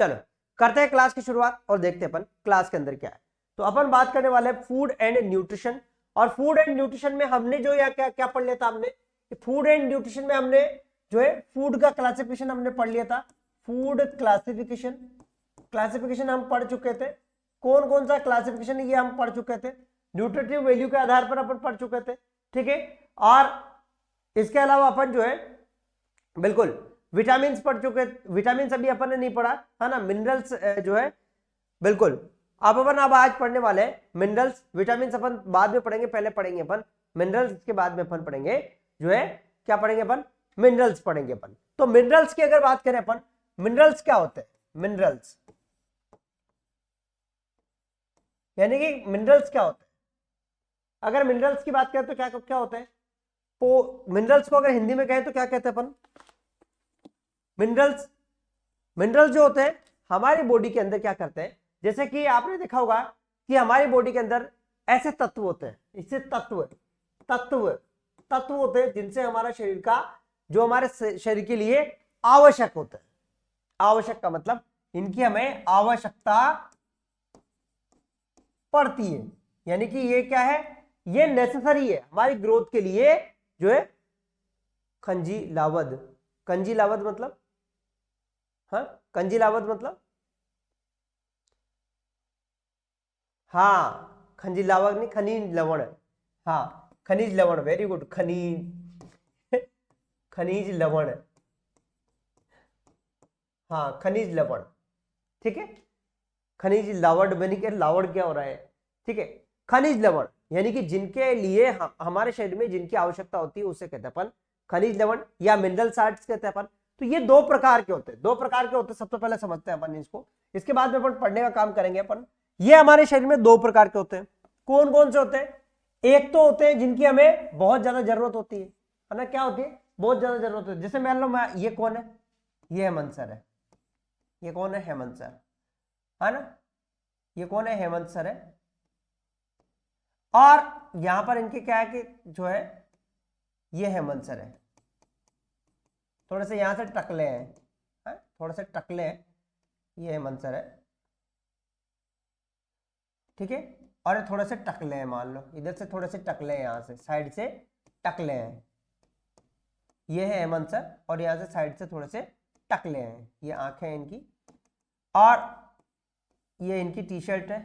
चलो करते हैं क्लास की शुरुआत और देखते हैं अपन क्लास के अंदर क्या है। तो अपन बात करने वाले हैं फूड एंड न्यूट्रिशन। और फूड एंड न्यूट्रिशन में हमने जो या क्या क्या पढ़ लिया था हमने, फूड एंड न्यूट्रिशन में हमने जो है फूड का क्लासिफिकेशन हमने पढ़ लिया था। फूड क्लासिफिकेशन, क्लासिफिकेशन हम पढ़ चुके थे। कौन कौन सा क्लासिफिकेशन ये हम पढ़ चुके थे, न्यूट्रिटिव वैल्यू के आधार पर अपन पढ़ चुके थे, ठीक है। और इसके अलावा अपन जो है बिल्कुल विटामिन पढ़ चुके, विटामिन अभी अपन ने नहीं पढ़ा है ना, मिनरल्स जो है बिल्कुल अब आज पढ़ने वाले हैं मिनरल्स। विटामिन अपन बाद में पढ़ेंगे, पहले पढ़ेंगे अपन मिनरल्स, के बाद में अपन पढ़ेंगे जो है क्या पढ़ेंगे अपन, मिनरल्स पढ़ेंगे अपन। तो मिनरल्स की अगर बात करें अपन, मिनरल्स क्या होते हैं, मिनरल्स यानी कि मिनरल्स क्या होते हैं। अगर मिनरल्स की बात करें तो क्या क्या होते हैं, तो मिनरल्स को अगर हिंदी में कहें तो क्या कहते हैं अपन, मिनरल्स, मिनरल्स जो होते हैं हमारी बॉडी के अंदर क्या करते हैं, जैसे कि आपने देखा होगा कि हमारी बॉडी के अंदर ऐसे तत्व होते हैं, इससे तत्व तत्व तत्व होते हैं जिनसे हमारा शरीर का जो हमारे शरीर के लिए आवश्यक होता है। आवश्यक का मतलब इनकी हमें आवश्यकता पड़ती है, यानी कि ये क्या है, ये नेसेसरी है हमारी ग्रोथ के लिए जो है खंजी लावद। कंजी लावद मतलब, हाँ कंजी लावद मतलब, हाँ खनिज लावक नहीं, खनिज लवण, हाँ खनिज लवण, वेरी गुड, खनिज खनिज लवण, हाँ खनिज लवण, ठीक है। खनिज लावड़ बनी के लावड़ क्या हो रहा है, ठीक है। खनिज लवण यानी कि जिनके लिए हमारे शरीर में जिनकी आवश्यकता होती है उसे कहते हैं अपन खनिज लवण या मिनरल साल्ट्स कहते हैं अपन। तो ये दो प्रकार के होते हैं, दो प्रकार के होते हैं, सबसे पहले समझते हैं अपन इसको, इसके बाद में अपन पढ़ने का काम करेंगे अपन। ये हमारे शरीर में दो प्रकार के होते हैं। कौन कौन से होते हैं, एक तो होते हैं जिनकी हमें बहुत ज्यादा जरूरत होती है ना, क्या होती है, बहुत ज्यादा जरूरत होती है। जैसे मान लो मैं, ये कौन है, ये हेमंत सर है, ये कौन है, हेमंत सर है ना, ये कौन है, हेमंत सर है। और यहां पर इनके क्या है कि जो है ये हेमंत सर है, थोड़े से यहां से टकले हैं, थोड़े से टकले हैं, ये हेमंत सर है, ठीक है। और ये थोड़े से टकले हैं, मान लो इधर से थोड़े से टकले हैं, यहां से साइड से टकले हैं, ये है हेमंत सर, और यहां से साइड से थोड़े से टकले हैं, ये आंखें हैं इनकी, और ये इनकी टी शर्ट है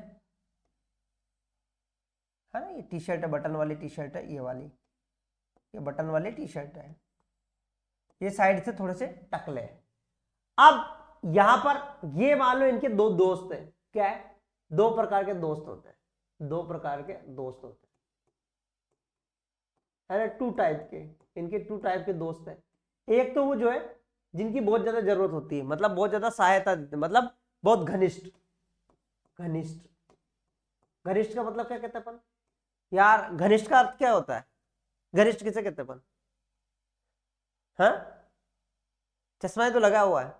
ना, ये टी शर्ट है, बटन वाली टी शर्ट है, ये वाली, ये बटन वाली टी शर्ट है, ये साइड से थोड़े से टकले हैं। अब यहां पर ये मान लो इनके दो दोस्त हैं, क्या है, दो प्रकार के दोस्त होते हैं, दो प्रकार के दोस्त होते हैं, है ना, टू टाइप के, इनके टू टाइप के दोस्त हैं। एक तो वो जो है जिनकी बहुत ज्यादा जरूरत होती है, मतलब बहुत ज्यादा सहायता देते हैं, मतलब बहुत घनिष्ठ, घनिष्ठ, घनिष्ठ का मतलब क्या कहते हैं अपन यार, घनिष्ठ का अर्थ क्या होता है, घनिष्ठ किसे कहते हैं अपन, हाँ चश्मा तो लगा हुआ है,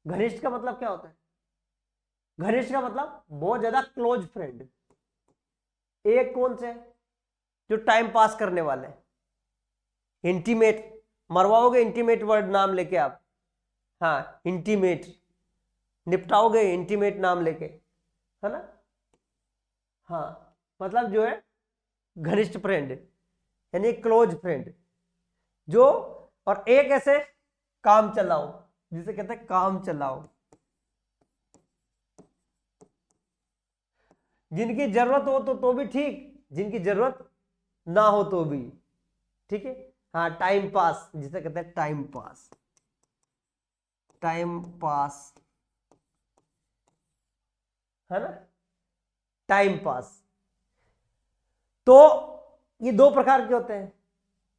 घनिष्ठ का मतलब क्या होता है, घनिष्ठ का मतलब बहुत ज्यादा क्लोज फ्रेंड। एक कौन से, जो टाइम पास करने वाले, इंटीमेट, मरवाओगे इंटीमेट वर्ड नाम लेके आप, हाँ इंटीमेट, निपटाओगे इंटीमेट नाम लेके, है ना, हाँ मतलब जो है घनिष्ठ फ्रेंड यानी क्लोज फ्रेंड जो, और एक ऐसे काम चलाओ, जिसे कहते हैं काम चलाओ, जिनकी जरूरत हो तो भी ठीक, जिनकी जरूरत ना हो तो भी ठीक है, हाँ टाइम पास, जिसे कहते हैं टाइम पास, टाइम पास, है ना, टाइम पास। तो ये दो प्रकार के होते हैं,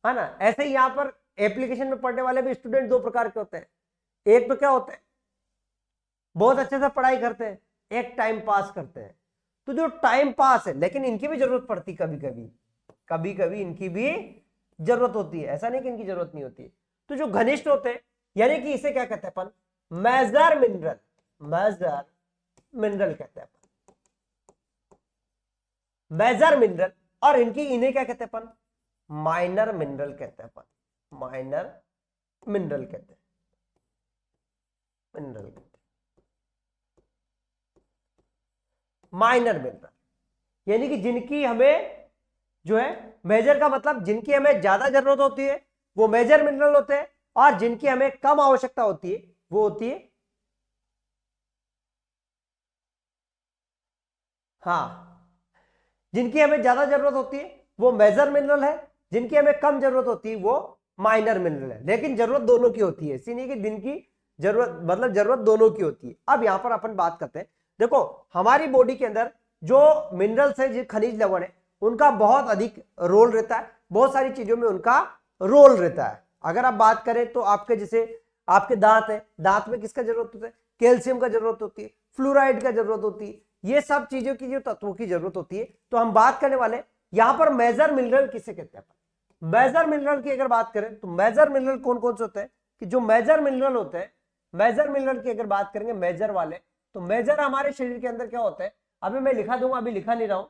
है ना। ऐसे ही यहां पर एप्लीकेशन में पढ़ने वाले भी स्टूडेंट दो प्रकार के होते हैं। एक तो क्या होते हैं, बहुत अच्छे से पढ़ाई करते हैं, एक टाइम पास करते हैं। तो जो टाइम पास है, लेकिन इनकी भी जरूरत पड़ती, कभी कभी, कभी कभी इनकी भी जरूरत होती है, ऐसा नहीं कि इनकी जरूरत नहीं होती है। तो जो घनिष्ठ होते हैं, यानी कि इसे क्या कहते हैं अपन, मेजर मिनरल, मेजर मिनरल कहते हैं अपन, मेजर मिनरल। और इनकी, इन्हें क्या कहते हैं अपन, माइनर मिनरल कहते हैं अपन, माइनर मिनरल कहते हैं, मिनरल कहते हैं। माइनर मिनरल, यानी कि जिनकी हमें जो है, मेजर का मतलब जिनकी हमें ज्यादा जरूरत होती है वो मेजर मिनरल होते हैं, और जिनकी हमें कम आवश्यकता होती है वो होती है, हाँ, जिनकी हमें ज्यादा जरूरत होती है वो मेजर मिनरल है, जिनकी हमें कम जरूरत होती है वो माइनर मिनरल है। लेकिन जरूरत दोनों की होती है, इसी नहीं कि जिनकी जरूरत मतलब जरूरत दोनों की होती है। अब यहां पर अपन बात करते हैं, देखो हमारी बॉडी के अंदर जो मिनरल्स है, जो खनिज लवण है, उनका बहुत अधिक रोल रहता है, बहुत सारी चीजों में उनका रोल रहता है। अगर आप बात करें तो आपके जैसे आपके दांत है, दांत में किसका जरूरत होता है, कैल्शियम का जरूरत होती है, फ्लोराइड का जरूरत होती है, ये सब चीजों की जो तत्वों की जरूरत होती है। तो हम बात करने वाले यहां पर मेजर मिनरल किसे कहते हैं। मेजर मिनरल की अगर बात करें तो मेजर मिनरल कौन कौन से होते हैं, कि जो मेजर मिनरल होते हैं, मेजर मिनरल की अगर बात करेंगे मेजर वाले, तो मेजर हमारे शरीर के अंदर क्या होता है, अभी मैं लिखा दूंगा, अभी लिखा नहीं रहा हूं,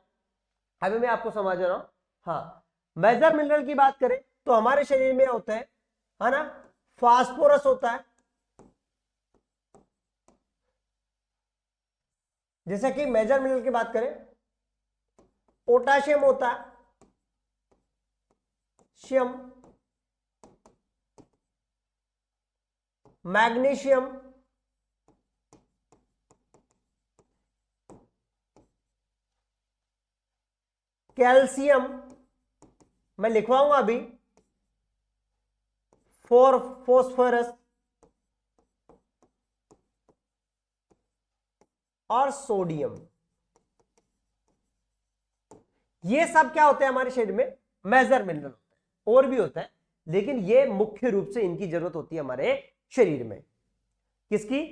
अभी मैं आपको समझ रहा हूं। हाँ, मेजर मिनरल की बात करें तो हमारे शरीर में होता है ना, फास्फोरस होता है, जैसे कि मेजर मिनरल की बात करें, पोटाशियम होता है, शियम, मैग्नीशियम, कैल्शियम, मैं लिखवाऊंगा अभी, फॉस्फोरस और सोडियम। ये सब क्या होते हैं हमारे शरीर में, मेजर मिनरल होते हैं, और भी होता है, लेकिन ये मुख्य रूप से इनकी जरूरत होती है हमारे शरीर में। किसकी,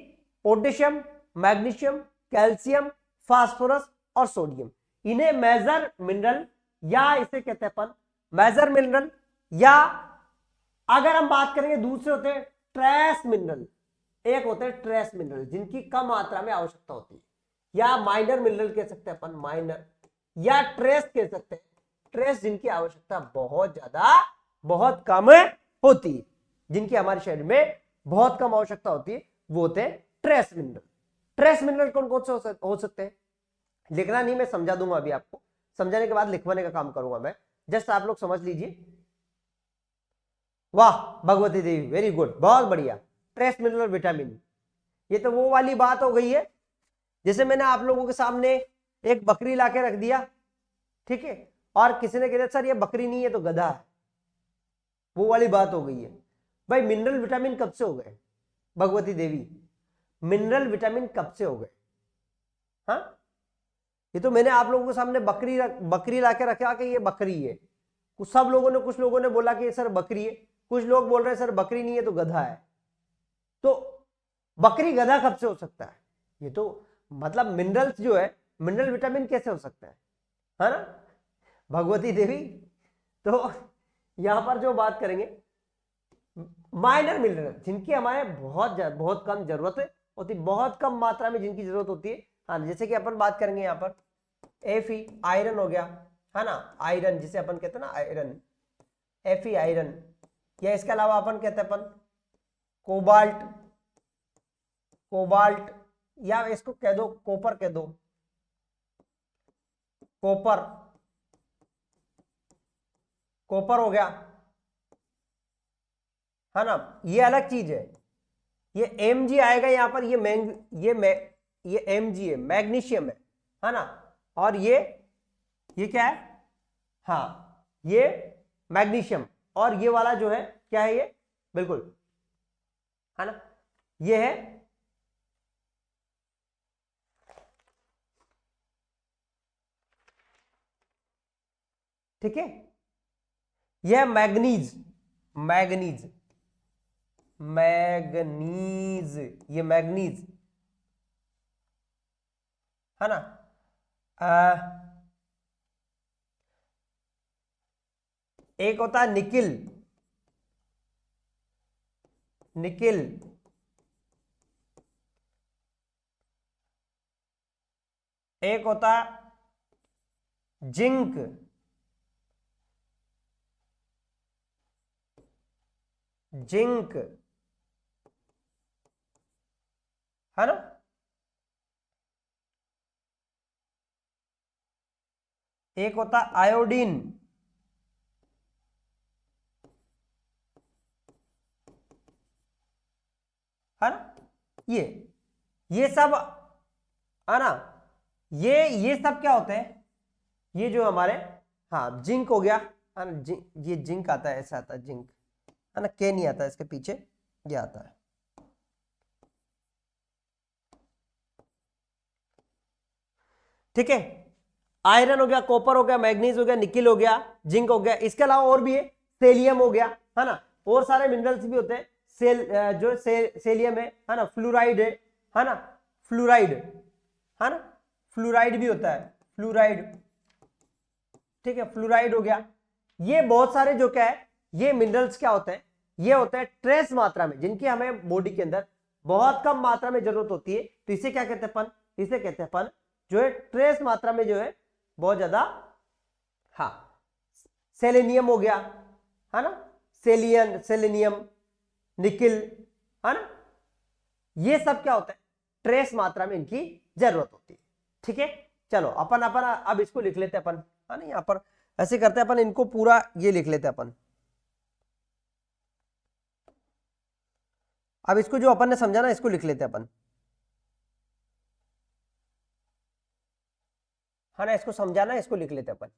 पोटेशियम, मैग्नीशियम, कैल्शियम, फास्फोरस और सोडियम, इन्हें मेजर मिनरल या इसे कहते हैं अपन मेजर मिनरल, या अगर हम बात करेंगे दूसरे होते हैं ट्रेस मिनरल, एक होते हैं ट्रेस मिनरल जिनकी कम मात्रा में आवश्यकता होती है, या माइनर मिनरल कह सकते हैं अपन, माइनर, या ट्रेस कह सकते हैं, ट्रेस जिनकी आवश्यकता बहुत ज्यादा बहुत कम होती है, जिनकी हमारे शरीर में बहुत कम आवश्यकता होती है, वो होते हैं ट्रेस मिनरल। ट्रेस मिनरल कौन कौन से हो सकते हैं, लिखना नहीं, मैं समझा दूंगा अभी आपको, समझाने के बाद लिखवाने का काम करूंगा मैं, जस्ट आप लोग समझ लीजिए। वाह भगवती देवी, वेरी गुड, बहुत बढ़िया। ट्रेस मिनरल विटामिन, ये तो वो वाली बात हो गई है, जैसे मैंने आप लोगों के सामने एक बकरी लाके रख दिया, ठीक है, और किसी ने कह दिया सर ये बकरी नहीं है तो गधा है, वो वाली बात हो गई है। भाई मिनरल विटामिन कब से हो गए भगवती देवी, मिनरल विटामिन कब से हो गए, हाँ, ये तो मैंने आप लोगों के सामने बकरी लाके रखा कि ये बकरी है, कुछ लोगों ने बोला कि सर बकरी है, कुछ लोग बोल रहे हैं सर बकरी नहीं है तो गधा है। तो बकरी गधा कब से हो सकता है, ये तो मतलब मिनरल्स जो है, मिनरल विटामिन कैसे हो सकता है ना भगवती देवी। तो यहां पर जो बात करेंगे माइनर मिनरल, जिनकी हमारे बहुत कम जरूरत होती, बहुत कम मात्रा में जिनकी जरूरत होती है, हाँ, जैसे कि अपन बात करेंगे यहाँ पर Fe, आयरन हो गया, है ना, आयरन जिसे अपन कहते हैं ना आयरन, Fe आयरन, या इसके अलावा अपन कहते हैं अपन कोबाल्ट, कोबाल्ट, या इसको कह दो कॉपर, कह दो कॉपर, कॉपर हो गया, है ना, ये अलग चीज है, ये Mg आएगा यहां पर, ये Mg है, मैग्नीशियम है ना, और ये क्या है, हाँ, ये मैग्नीशियम, और ये वाला जो है क्या है, ये बिल्कुल, है ना, ये है ठीक है, यह मैग्नीज, मैग्नीज, मैग्नीज, ये मैग्नीज है ना, एक होता है निकिल, निकिल, एक होता है जिंक, जिंक, है ना, एक होता है आयोडीन, है ना, ये सब, है ना, ये सब क्या होते हैं, ये जो हमारे, हाँ जिंक हो गया, है ना, ये जिंक आता है, ऐसा आता है जिंक, है ना, के नहीं आता है इसके पीछे, ये आता है। ठीक है, आयरन हो गया, कॉपर हो गया, मैग्नीज हो गया, निकिल हो गया, जिंक हो गया, इसके अलावा और भी है, सेलियम हो गया, है ना, और सारे मिनरल्स भी होते हैं, जो सेलियम है ना, फ्लूराइड है ना, फ्लूराइड, है ना, फ्लूराइड भी होता है, फ्लूराइड, ठीक है, फ्लूराइड हो गया। ये बहुत सारे जो क्या है, ये मिनरल्स क्या होते हैं, ये होते हैं ट्रेस मात्रा में, जिनकी हमें बॉडी के अंदर बहुत कम मात्रा में जरूरत होती है, तो इसे क्या कहते हैं अपन, इसे कहते हैं अपन जो है ट्रेस मात्रा में जो है बहुत ज्यादा, हाँ, सेलेनियम हो गया, है ना, सेलेनियम, निकिल, है ना, ये सब क्या होता है, ट्रेस मात्रा में इनकी जरूरत होती है। ठीक है, चलो अपन अपन अब इसको लिख लेते हैं अपन, है ना, यहां पर ऐसे करते हैं अपन, इनको पूरा ये लिख लेते हैं अपन। अब इसको जो अपन ने समझा ना, इसको लिख लेते हैं अपन, है ना, इसको समझाना, इसको लिख लेते हैं अपन।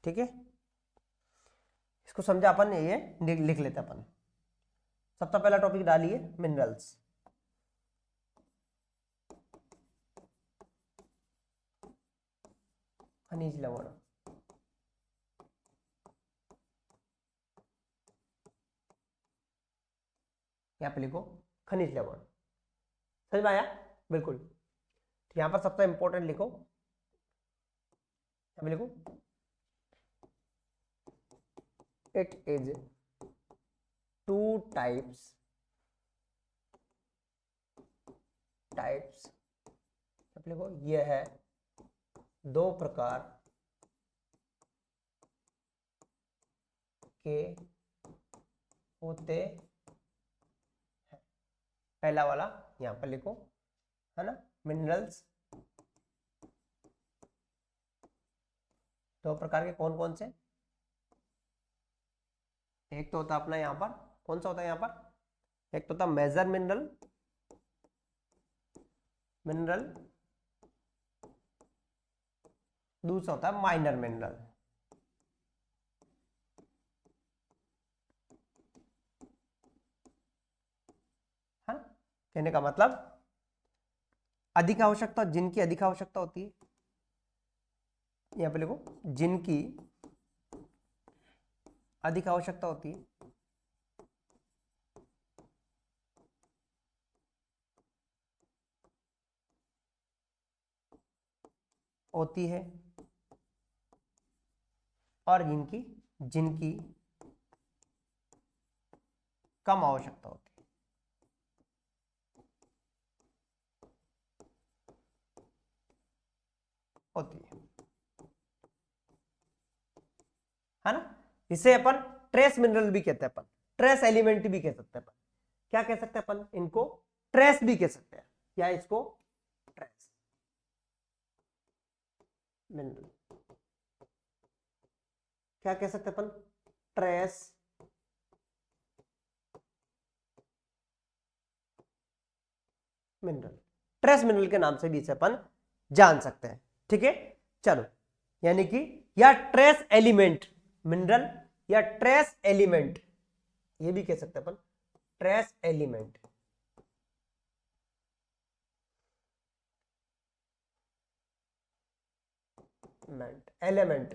ठीक है, इसको समझा अपन, ये लिख लेते हैं अपन। सबसे पहला टॉपिक डालिए, मिनरल्स, खनिज लवण, यहां पे लिखो खनिज लवण, समझ में आया, बिल्कुल। तो यहां पर सबसे इंपॉर्टेंट लिखो, यहां पे लिखो, इट इज टू टाइप्स, लिखो, यह है दो प्रकार के होते हैं। पहला वाला यहां पर लिखो, है ना, मिनरल्स दो प्रकार के कौन कौन से, एक तो होता है अपना यहां पर, कौन सा होता है यहां पर, एक तो होता है मेजर मिनरल, दूसरा होता है माइनर मिनरल, है ना, कहने का मतलब अधिक आवश्यकता, जिनकी अधिक आवश्यकता होती है, यहां पे लिखो, जिनकी अधिक आवश्यकता होती है, और जिनकी जिनकी कम आवश्यकता होती है ना, इसे अपन ट्रेस मिनरल भी कहते हैं, अपन ट्रेस एलिमेंट भी कह सकते हैं अपन, क्या कह सकते हैं अपन, इनको ट्रेस भी कह सकते हैं, या इसको ट्रेस मिनरल क्या कह सकते हैं अपन, ट्रेस मिनरल, ट्रेस मिनरल के नाम से भी इसे अपन जान सकते हैं। ठीक है, चलो, यानी कि या ट्रेस एलिमेंट मिनरल, या ट्रेस एलिमेंट, ये भी कह सकते हैं अपन, trace element, element,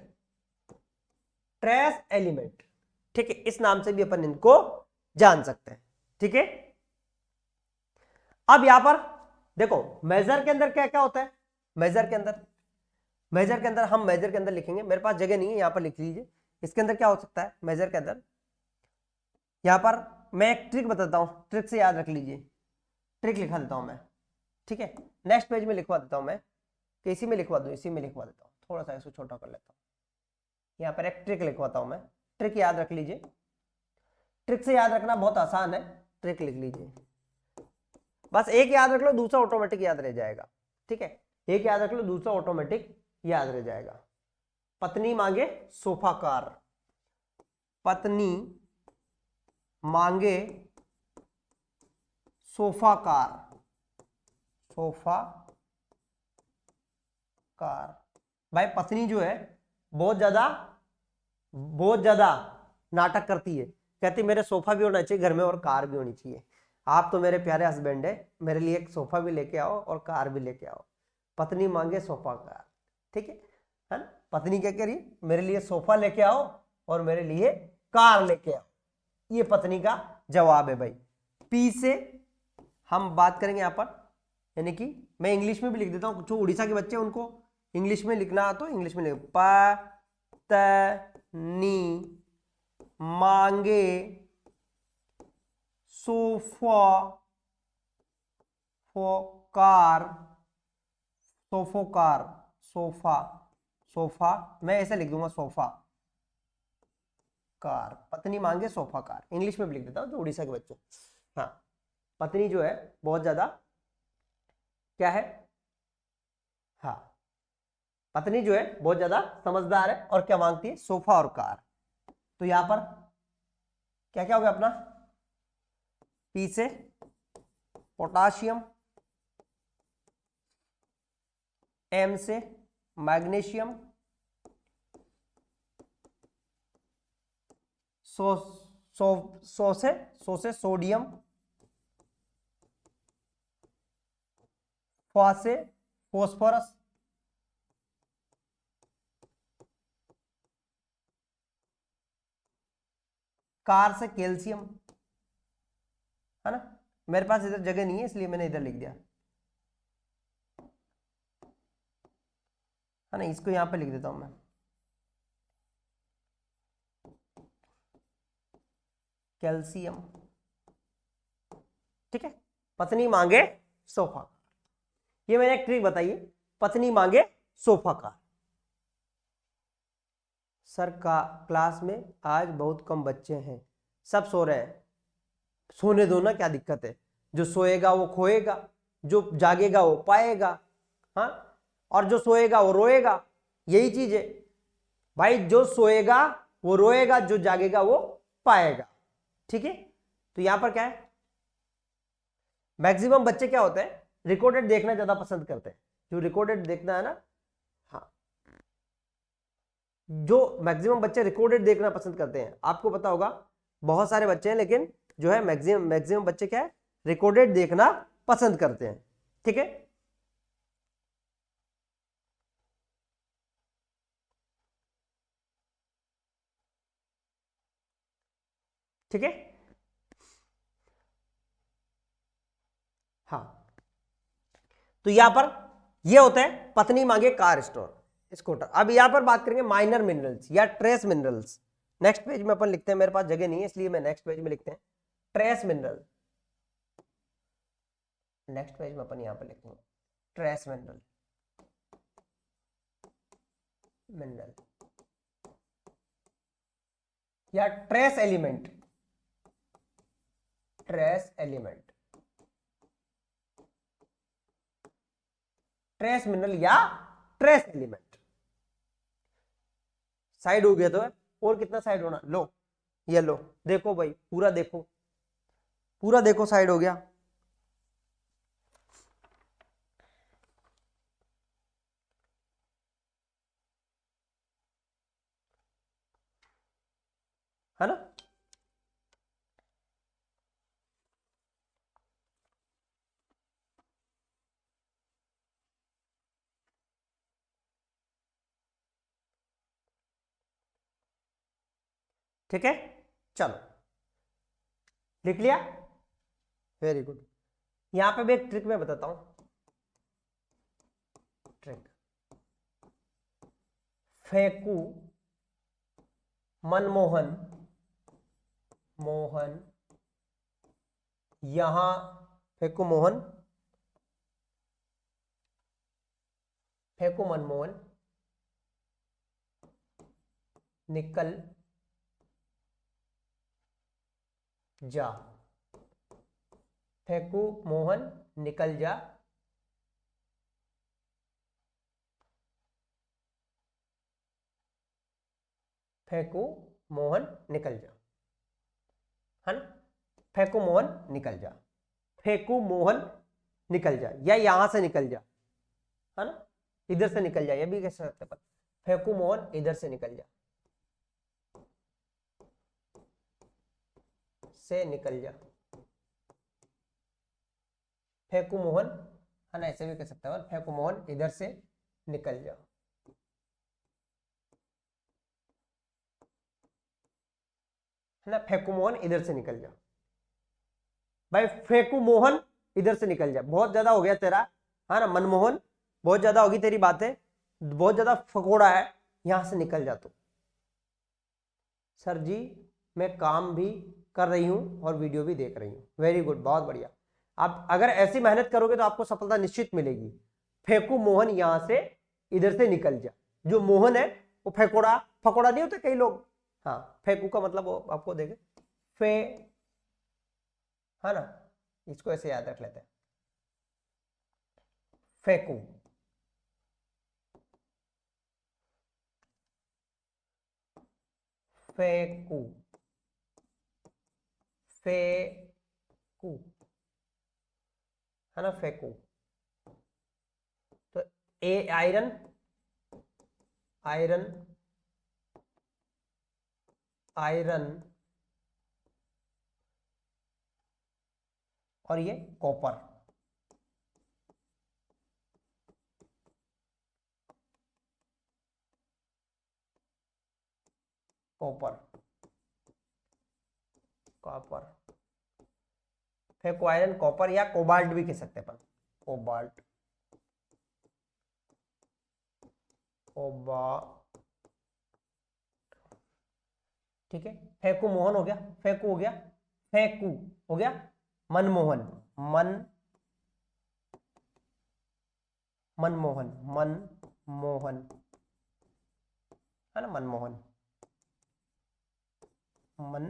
trace element, ठीक है, इस नाम से भी अपन इनको जान सकते हैं। ठीक है, अब यहां पर देखो, मेजर के अंदर क्या क्या होता है, मेजर के अंदर हम मेजर के अंदर लिखेंगे, मेरे पास जगह नहीं है, यहां पर लिख लीजिए, इसके अंदर क्या हो सकता है, मेजर के अंदर, यहां पर मैं एक ट्रिक बताता हूं, ट्रिक से याद रख लीजिए, ट्रिक लिखा देता हूं मैं, ठीक है, नेक्स्ट पेज में लिखवा देता हूं मैं, कि इसी में लिखवा दूं, इसी में लिखवा देता हूँ, थोड़ा सा इसको छोटा कर लेता हूँ। यहाँ पर एक ट्रिक लिखवाता हूँ मैं, ट्रिक याद रख लीजिए, ट्रिक से याद रखना बहुत आसान है, ट्रिक लिख लीजिए, बस एक याद रख लो, दूसरा ऑटोमेटिक याद रह जाएगा, ठीक है, एक याद रख लो, दूसरा ऑटोमेटिक याद रह जाएगा। पत्नी मांगे सोफा कार, पत्नी मांगे सोफा कार, सोफा कार। भाई पत्नी जो है बहुत ज्यादा नाटक करती है, कहती मेरे सोफा भी होना चाहिए घर में और कार भी होनी चाहिए। आप तो मेरे प्यारे हस्बैंड है, मेरे लिए एक सोफा भी लेके आओ और कार भी लेके आओ। पत्नी मांगे सोफा कार, ठीक है ना। पत्नी क्या कह रही है, मेरे लिए सोफा लेके आओ और मेरे लिए कार लेके आओ, ये पत्नी का जवाब है भाई। पी से हम बात करेंगे यहां पर, यानी कि मैं इंग्लिश में भी लिख देता हूं, जो उड़ीसा के बच्चे उनको इंग्लिश में लिखना तो इंग्लिश में लिख, पत्नी मांगे सोफा कार, सोफो कार, सोफा, सोफा मैं ऐसे लिख दूंगा सोफा कार। पत्नी मांगे सोफा कार, इंग्लिश में भी लिख देता हूं जो उड़ीसा के बच्चे। हाँ, पत्नी जो है बहुत ज्यादा क्या है, हाँ पत्नी जो है बहुत ज्यादा समझदार है और क्या मांगती है, सोफा और कार। तो यहां पर क्या क्या हो गया अपना, पी से पोटाशियम, एम से मैग्नीशियम, सो से सोडियम, फा से फॉस्फोरस, कार से कैल्शियम, है ना। मेरे पास इधर जगह नहीं है इसलिए मैंने इधर लिख दिया, है ना, इसको यहां पे लिख देता हूं मैं, कैल्शियम, ठीक है। पत्नी मांगे सोफा, ये मैंने एक ट्रिक बताई है, पत्नी मांगे सोफा कार। सर का क्लास में आज बहुत कम बच्चे हैं, सब सो रहे हैं, सोने दो ना, क्या दिक्कत है, जो सोएगा वो खोएगा, जो जागेगा वो पाएगा, हाँ, और जो सोएगा वो रोएगा, यही चीज है भाई, जो सोएगा वो रोएगा, जो जागेगा वो पाएगा, ठीक है। तो यहां पर क्या है, मैक्सिमम बच्चे क्या होते हैं, रिकॉर्डेड देखना ज्यादा पसंद करते हैं, जो रिकॉर्डेड देखना है ना, हाँ, जो मैक्सिमम बच्चे रिकॉर्डेड देखना पसंद करते हैं, आपको पता होगा बहुत सारे बच्चे हैं, लेकिन जो है मैक्सिमम बच्चे क्या है, रिकॉर्डेड देखना पसंद करते हैं, ठीक है। ठीक है, हाँ, तो यहां पर ये होता है पत्नी मांगे कार स्टोर स्कूटर। अब यहां पर बात करेंगे माइनर मिनरल्स या ट्रेस मिनरल्स। नेक्स्ट पेज में अपन लिखते हैं, मेरे पास जगह नहीं है इसलिए मैं नेक्स्ट पेज में लिखते हैं ट्रेस मिनरल। नेक्स्ट पेज में अपन यहां पर लिखेंगे ट्रेस मिनरल, मिनरल या trace element, trace element, trace mineral या ट्रेस एलिमेंट। साइड हो गया तो है, और कितना साइड होना, लो ये लो, देखो भाई पूरा देखो, पूरा देखो साइड हो गया, है ना। ठीक है, चलो लिख लिया, वेरी गुड। यहां पे भी एक ट्रिक मैं बताता हूं, ट्रिक, फेंकू मनमोहन, मोहन यहां, फेंकू मोहन फेंको मनमोहन, निकल जा, फेंकू मोहन निकल जा, फेंकू मोहन निकल जा, है ना, फेंकू मोहन निकल जा, फेंकू मोहन निकल जा, या यहां से निकल जा, है ना, इधर से निकल जा, ये भी कह सकते हैं, फेंकू मोहन इधर से निकल जा, से निकल जा, फेंकू मोहन, है ना, ऐसे भी कह सकते हैं, फेंकू मोहन इधर से निकल जा, है ना, फेंकू मोहन इधर से निकल जा। भाई फेंकू मोहन इधर से निकल जा, बहुत ज्यादा हो गया तेरा, है ना, मनमोहन, बहुत ज्यादा होगी तेरी बातें, बहुत ज्यादा फकोड़ा है, यहां से निकल जा तू। सर जी मैं काम भी कर रही हूं और वीडियो भी देख रही हूं। वेरी गुड, बहुत बढ़िया। आप अगर ऐसी मेहनत करोगे तो आपको सफलता निश्चित मिलेगी। फेंकू मोहन यहां से इधर से निकल जा, जो मोहन है वो फेंकोड़ा, फकोड़ा नहीं होते कई लोग, हाँ, फेंकू का मतलब वो आपको देखे, फे, है ना, इसको ऐसे याद रख लेते हैं, फेंकू, फेंकू, फेंकू, है ना, फेंकू। तो ए आयरन, आयरन, आयरन, और ये कॉपर, कॉपर, कॉपर, फेंको आयरन, कॉपर, या कोबाल्ट भी कह सकते हैं अपन, कोबाल्ट, कोबा, ठीक है। फेंकू मोहन हो गया, फेंकू हो गया, फेंकू हो गया, मनमोहन, मन, मनमोहन, मनमोहन, है ना, मनमोहन, मन,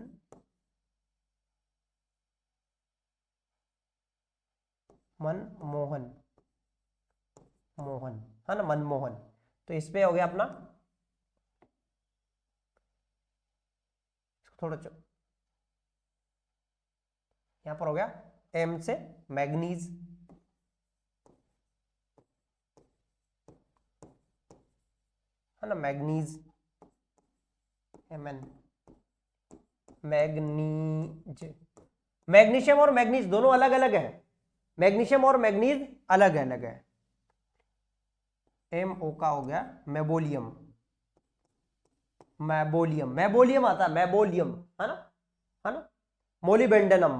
मनमोहन, मोहन, है ना, मनमोहन। तो इस पे हो गया अपना, थोड़ा यहां पर हो गया, एम से मैग्नीज, है ना, manganese, M N, manganese, magnesium और मैग्नीज दोनों अलग अलग है, मैग्नीशियम और मैग्नीज अलग अलग है। एम ओ का हो गया मेबोलियम, मैबोलियम, मैबोलियम आता है, मैबोलियम, है ना, मोलिबेंडेनम,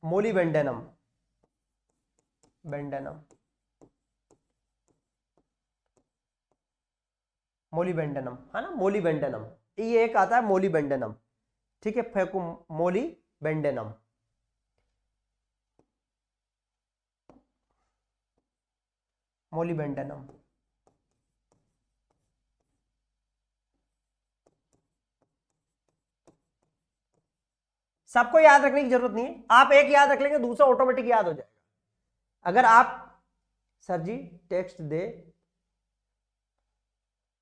मोलिबेंडेनम, बेंडेनम, मोलिबेंडेनम, है ना, मोलिबेंडेनम, ये एक आता है मोलिबेंडेनम, ठीक है, फेंकू मोलिबेंडेनम, मोलिबेंडेनम, सबको याद रखने की जरूरत नहीं है, आप एक याद रख लेंगे दूसरा ऑटोमेटिक याद हो जाएगा। अगर आप, सर जी टेक्स्ट दे,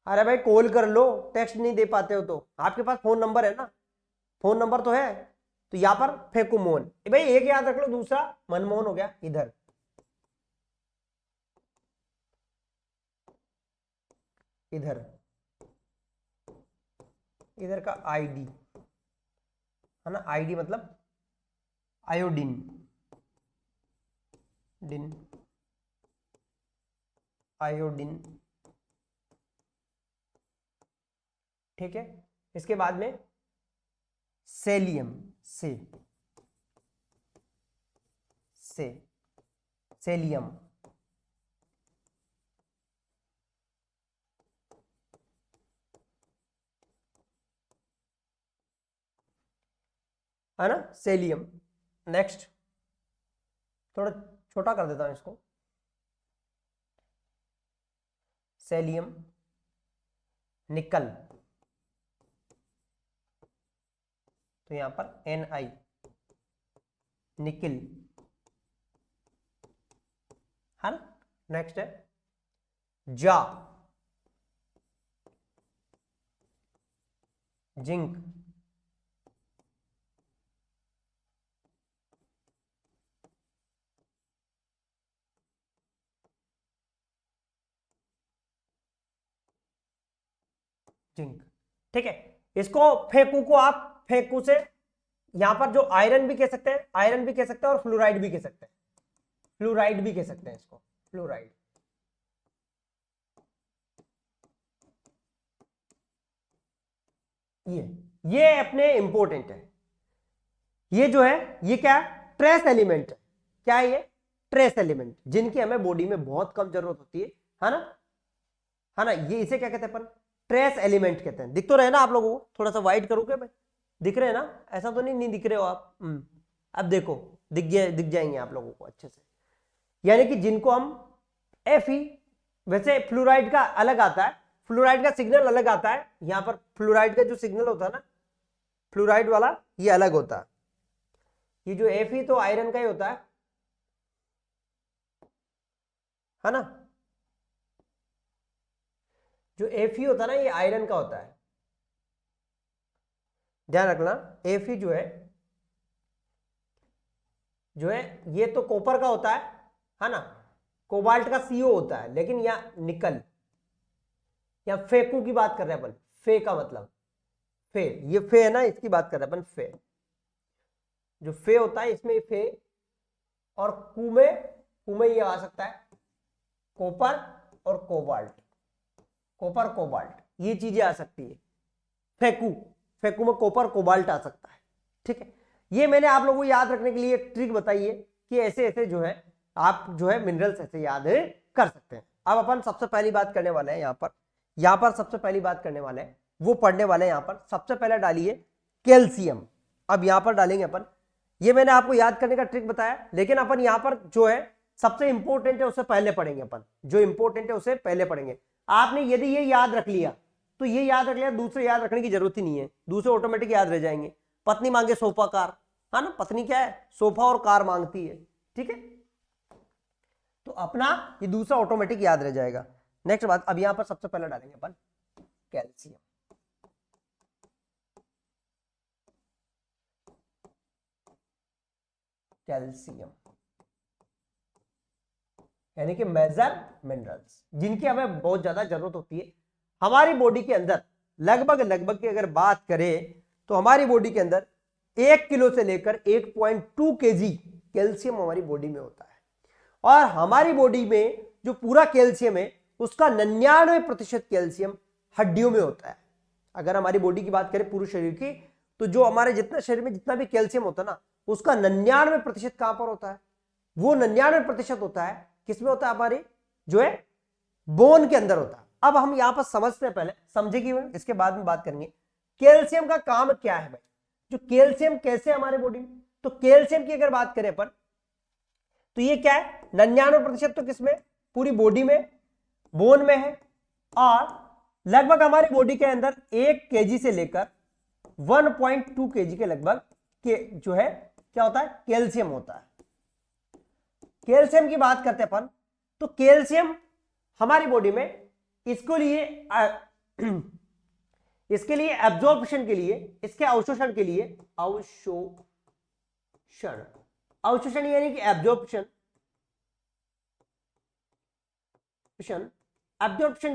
अरे भाई कॉल कर लो, टेक्स्ट नहीं दे पाते हो तो आपके पास फोन नंबर है ना, फोन नंबर तो है, तो यहां पर फेंकू मोहन, भाई एक याद रख लो, दूसरा मनमोहन हो गया, इधर, इधर, इधर का आईडी, है ना, आईडी मतलब आयोडीन, डिन, आयोडीन, ठीक है। इसके बाद में सेलियम, से सेलियम, है ना, सेलियम। नेक्स्ट, थोड़ा छोटा कर देता हूं इसको, सेलियम, निकल, तो यहां पर Na, निकिल, है ना। नेक्स्ट है जा, जिंक, जिंक। ठीक है, इसको फेकू को आप फेकू से यहां पर जो आयरन भी कह सकते हैं, आयरन भी कह सकते हैं और फ्लोराइड भी कह सकते हैं, फ्लोराइड भी कह सकते हैं इसको, फ्लोराइड। ये अपने इंपॉर्टेंट है। ये जो है ये क्या है, ट्रेस एलिमेंट है। क्या है ये, ट्रेस एलिमेंट, जिनकी हमें बॉडी में बहुत कम जरूरत होती है ना, है ना। ये इसे क्या कहते हैं अपन, ट्रेस एलिमेंट कहते हैं। दिख तो रहे ना आप लोगों को, थोड़ा सा वाइट करूँ क्या मैं, दिख रहे हैं ना, ऐसा तो नहीं दिख रहे हो आप। अब देखो दिख जाएंगे आप लोगों को अच्छे से। यानी कि जिनको हम Fe, वैसे फ्लोराइड का अलग आता है, फ्लोराइड का सिग्नल अलग आता है। यहां पर फ्लोराइड का जो सिग्नल होता है ना, फ्लोराइड वाला, ये अलग होता है। ये जो Fe तो आयरन का ही होता है ना। जो Fe होता है ना, ये आयरन का होता है, ध्यान रखना। Fe जो है ये तो कॉपर का होता है ना। कोबाल्ट का CO होता है, लेकिन यहाँ निकल या फेकू की बात कर रहे हैं अपन। फे का मतलब फे, ये फे है ना, इसकी बात कर रहे हैं अपन। फे, जो फे होता है इसमें फे, और कुमे ये आ सकता है कॉपर और कोबाल्ट, कॉपर कोबाल्ट, ये चीजें आ सकती है। फेकू में कॉपर कोबाल्ट आ सकता है। ठीक है, ये मैंने आप लोगों को याद रखने के लिए एक ट्रिक बताई है कि ऐसे ऐसे जो है आप जो है मिनरल्स ऐसे याद कर सकते हैं। अब अपन सबसे पहली बात करने वाले हैं यहाँ पर सबसे पहली बात करने वाले हैं वो पढ़ने वाले हैं। यहाँ पर सबसे पहले डालिए कैल्शियम। अब यहाँ पर डालेंगे अपन, ये मैंने आपको याद करने का ट्रिक बताया, लेकिन अपन यहाँ पर जो है सबसे इंपॉर्टेंट है उसे पहले पढ़ेंगे अपन, जो इंपॉर्टेंट है उसे पहले पढ़ेंगे। आपने यदि ये याद रख लिया तो ये याद रख लिया, दूसरे याद रखने की जरूरत ही नहीं है, दूसरे ऑटोमेटिक याद रह जाएंगे। पत्नी मांगे सोफा कार, है ना, पत्नी क्या है, सोफा और कार मांगती है। ठीक है, तो अपना ये दूसरा ऑटोमेटिक याद रह जाएगा। नेक्स्ट बात, अब यहां पर सबसे पहले डालेंगे अपन कैल्शियम। कैल्शियम यानी कि मेजर मिनरल्स, जिनकी हमें बहुत ज्यादा जरूरत होती है हमारी बॉडी के अंदर। लगभग की अगर बात करें तो हमारी बॉडी के अंदर 1 किलो से लेकर 1.2 kg कैल्शियम हमारी बॉडी में होता है। और हमारी बॉडी में जो पूरा कैल्शियम है उसका 99% कैल्शियम हड्डियों में होता है। अगर हमारी बॉडी की बात करें पूरे शरीर की, तो जो हमारे जितना शरीर में जितना भी कैल्शियम होता है ना, उसका 99% कहां पर होता है, वो 99% होता है किसमें होता है, हमारी जो है बोन के अंदर होता है। अब हम यहां पर समझते हैं, पहले समझेगी इसके बाद में बात करेंगे कैल्शियम का काम क्या है भाई, जो कैल्शियम कैसे हमारे बॉडी में। तो कैल्शियम की अगर बात करें अपन, तो ये क्या है, 99% तो किसमें, पूरी बॉडी में, बोन में है। और लगभग हमारी बॉडी के अंदर 1 kg से लेकर 1.2 kg के लगभग के जो है क्या होता है, कैल्शियम होता है। कैल्शियम की बात करते हैं अपन, तो कैल्शियम हमारी बॉडी में इसके लिए एब्जॉर्प्शन के लिए, इसके अवशोषण के लिए, अवशोषण यानी कि एब्जॉर्प्शन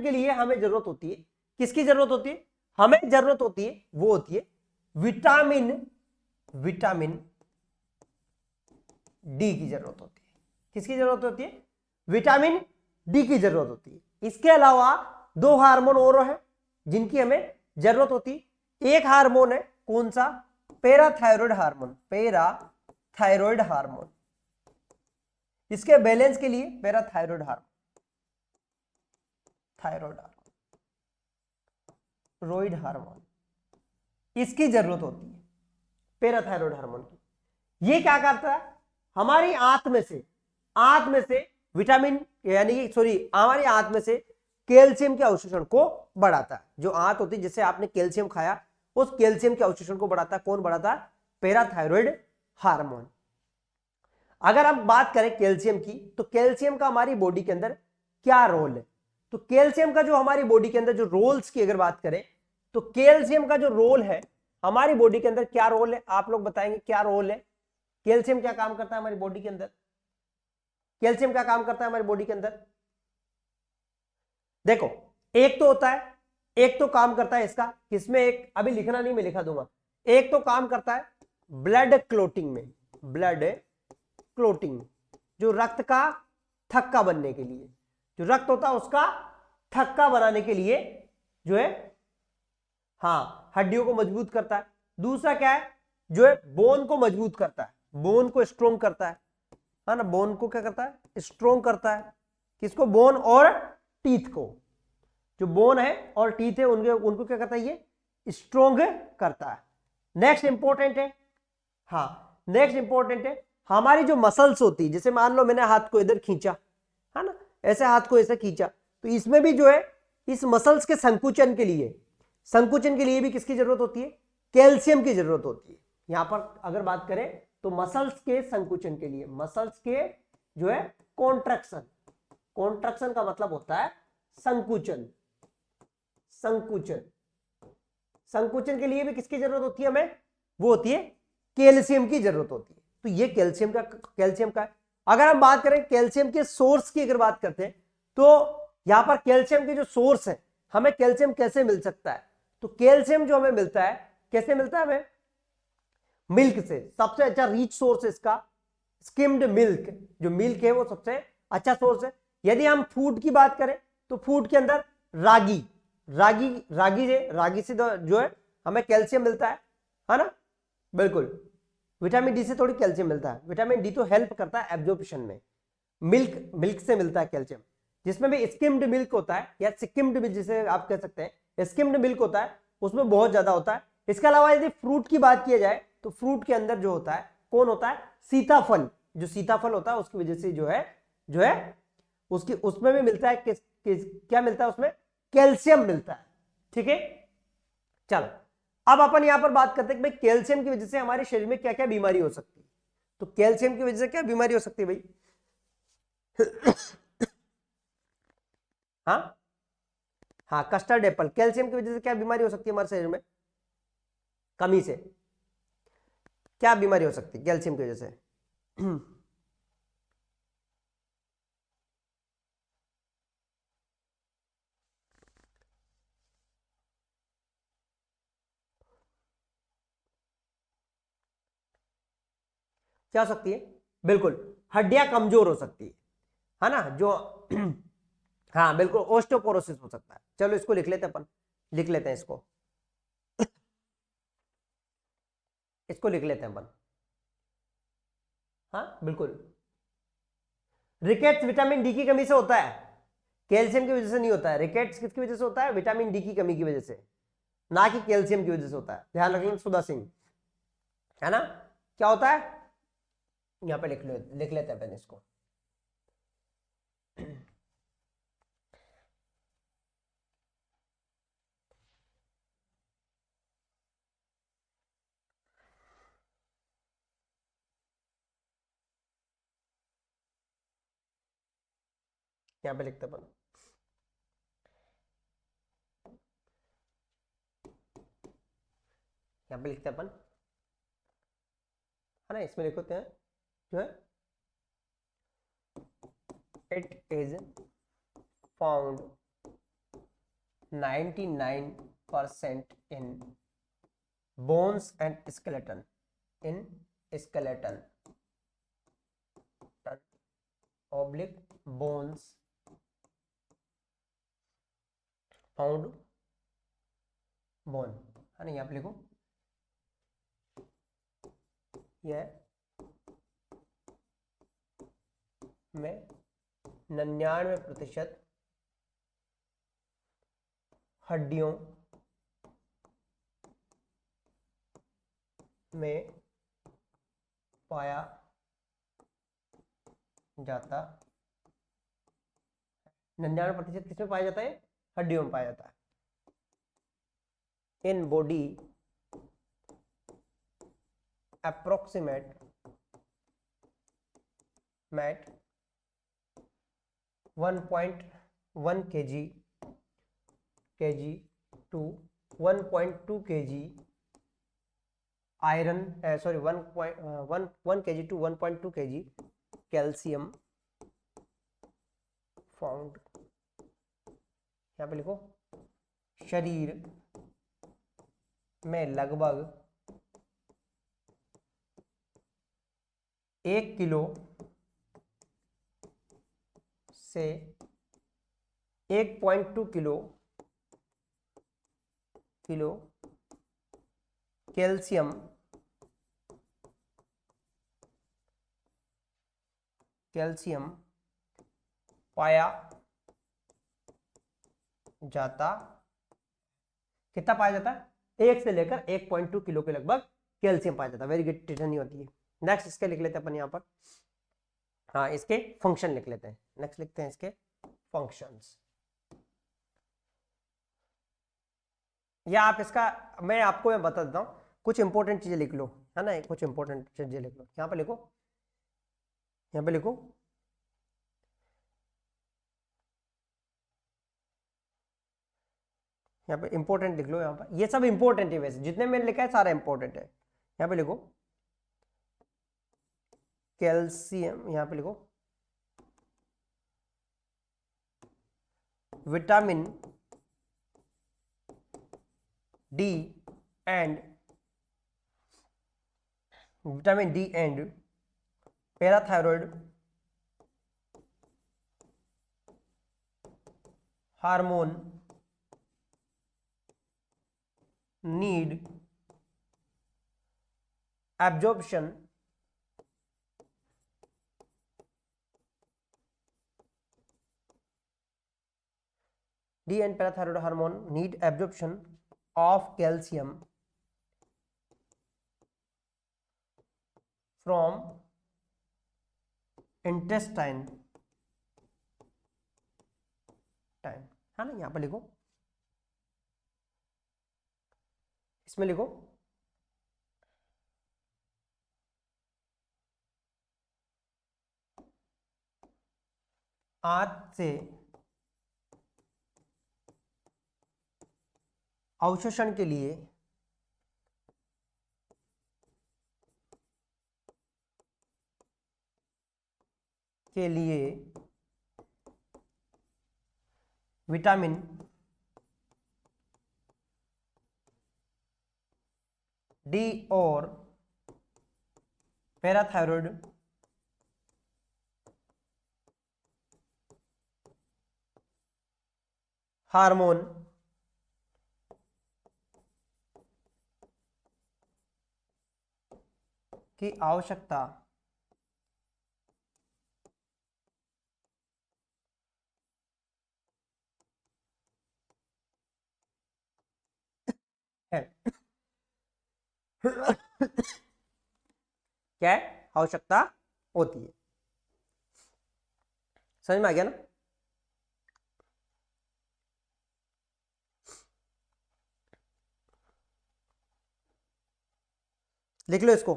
के लिए हमें जरूरत होती है, किसकी जरूरत होती है, हमें जरूरत होती है, वो होती है विटामिन डी की जरूरत होती है। किसकी जरूरत होती है, विटामिन डी की जरूरत होती है। इसके अलावा 2 हार्मोन और है जिनकी हमें जरूरत होती है। एक हार्मोन है कौन सा, पैराथायरॉयड हार्मोन, इसके बैलेंस के लिए पैराथायरॉयड हार्मोन, थायरॉयड हार्मोन इसकी जरूरत होती है, पैराथायरॉयड हार्मोन की। ये क्या करता है, हमारी आंत में से विटामिन यानी कि हमारी आंत में से कैल्शियम के अवशोषण को बढ़ाता है। जो आंत होती है जिससे आपने कैल्शियम खाया, उस कैल्शियम के अवशोषण को बढ़ाता है। कौन बढ़ाता है? Parathyroid hormone. अगर हम बात करें कैल्शियम की, तो कैल्शियम का हमारी बॉडी के अंदर क्या रोल है? तो कैल्शियम का जो हमारी बॉडी के अंदर जो रोल्स की अगर बात करें, तो कैल्शियम का जो रोल है हमारी बॉडी के अंदर, क्या रोल है? आप लोग बताएंगे क्या रोल है? कैल्शियम क्या काम करता है हमारी बॉडी के अंदर? कैल्शियम क्या काम करता है हमारी बॉडी के अंदर? देखो, एक तो होता है, एक तो काम करता है इसका, किसमें? एक अभी लिखना नहीं, मैं लिखा दूंगा। एक तो काम करता है ब्लड क्लोटिंग में, ब्लड क्लोटिंग, जो रक्त का थक्का बनने के लिए, जो रक्त होता है उसका थक्का बनाने के लिए जो है, हाँ, हड्डियों को मजबूत करता है। दूसरा क्या है? जो है बोन को मजबूत करता है, बोन को स्ट्रोंग करता है ना? बोन को क्या करता है? स्ट्रोंग करता है। किसको? बोन और टीथ को। जो बोन है और टीथ है उनके, उनको क्या करता है? ये स्ट्रोंग करता है। नेक्स्ट इंपॉर्टेंट है, हाँ, नेक्स्ट इंपॉर्टेंट है हमारी जो मसल्स होती है, जैसे मान लो मैंने हाथ को इधर खींचा, है ना, ऐसे हाथ को ऐसे खींचा, तो इसमें भी जो है इस मसल्स के संकुचन के लिए, संकुचन के लिए भी किसकी जरूरत होती है? कैल्शियम की जरूरत होती है। यहां पर अगर बात करें तो मसल्स के संकुचन के लिए, मसल्स के जो है कॉन्ट्रैक्शन, कॉन्ट्रैक्शन का मतलब होता है संकुचन, संकुचन, संकुचन के लिए भी किसकी जरूरत होती है हमें? वो होती है कैल्शियम की जरूरत होती है। तो ये कैल्शियम का है। अगर हम बात करें कैल्शियम के सोर्स की, अगर बात करते हैं, तो यहां पर कैल्शियम के जो सोर्स है, हमें कैल्शियम कैसे मिल सकता है? तो कैल्शियम जो हमें मिलता है, कैसे मिलता है हमें? मिल्क से। सबसे अच्छा रीच सोर्स है इसका स्किम्ड मिल्क, जो मिल्क है वो सबसे अच्छा सोर्स है। यदि हम फूड की बात करें, तो फूड के अंदर रागी, रागी रागी से जो है हमें कैल्शियम मिलता है ना? बिल्कुल। विटामिन डी से थोड़ी कैल्शियम मिलता है, विटामिन डी तो हेल्प करता है एब्जॉर्प्शन में। मिल्क से मिलता है कैल्शियम, जिसमें भी स्किम्ड मिल्क होता है, या स्किम्ड मिल्क जिसे आप कह सकते हैं, स्किम्ड मिल्क होता है, उसमें बहुत ज्यादा होता है। इसके अलावा यदि फ्रूट की बात किया जाए, तो फ्रूट के अंदर जो होता है, कौन होता है? सीताफल। जो सीताफल होता है उसकी वजह से जो है उसकी, उसमें भी मिलता है क्या मिलता है उसमें? कैल्शियम मिलता है। ठीक है, चलो अब अपन यहां पर बात करते हैं कि भाई कैल्शियम की वजह से हमारे शरीर में क्या क्या बीमारी हो सकती है। तो कैल्शियम की वजह से क्या बीमारी हो सकती है भाई? हाँ हाँ, कस्टर्ड एप्पल, कैल्शियम की वजह से क्या बीमारी हो सकती है हमारे शरीर में? कमी से क्या बीमारी हो सकती है कैल्शियम की वजह से? क्या हो सकती है? बिल्कुल, हड्डियां कमजोर हो सकती है ना? जो हाँ बिल्कुल, ओस्टोपोरोसिस हो सकता है। चलो इसको लिख लेते हैं अपन, लिख लेते हैं इसको, इसको लिख लेते हैं अपन। हाँ बिल्कुल, रिकेट्स विटामिन डी की कमी से होता है, कैल्शियम की वजह से नहीं होता है। रिकेट्स किसकी वजह से होता है? विटामिन डी की कमी की वजह से, ना कि कैल्शियम की वजह से होता है। ध्यान रख लें सुधा सिंह, है ना? क्या होता है? यहां पे लिख लेते हैं अपन इसको। यहां पे लिखते हैं अपन, यहां पे लिखते हैं अपन, है ना? इसमें लिखते हैं जो है, it is found 99% in bones and skeleton, in skeleton oblique bones found bone, है ना? यहाँ पे लिखो, यह में 99% हड्डियों में पाया जाता, 99% किसमें पाया जाता है? हड्डियों में पाया जाता है। In body approximate 1.1 kg to 1.2 kg iron, sorry 1 kg to 1.2 kg calcium found. यहां पे लिखो शरीर में लगभग 1 किलो से 1.2 किलो कैल्शियम पाया जाता। कितना पाया जाता है? 1 से लेकर 1.2 किलो के लगभग कैल्शियम पाया जाता है। वेरी गुड, टिटनी होती है। नेक्स्ट इसके लिख लेते हैं अपन यहाँ पर, हाँ इसके फंक्शन लिख लेते हैं। नेक्स्ट लिखते हैं इसके फंक्शंस, या आप इसका, मैं आपको मैं बता देता हूँ, कुछ इंपॉर्टेंट चीजें लिख लो, है ना, कुछ इंपॉर्टेंट चीजें लिख लो। यहाँ पे लिखो, यहाँ पे लिखो यहाँ पे इंपॉर्टेंट लिख लो। यहाँ पर ये सब इंपॉर्टेंट है, वैसे जितने मैंने लिखा है सारा इंपॉर्टेंट है। यहाँ पे लिखो कैल्शियम, यहाँ पे लिखो vitamin D and parathyroid hormone need absorption D and parathyroid hormone need absorption of calcium from intestine time, है ना। यहाँ पर लिखो, इसमें लिखो आज से अवशोषण के लिए विटामिन डी और पैराथायरॉयड हार्मोन की आवश्यकता है। क्या है? आवश्यकता होती है। समझ में आ गया ना? लिख लो इसको।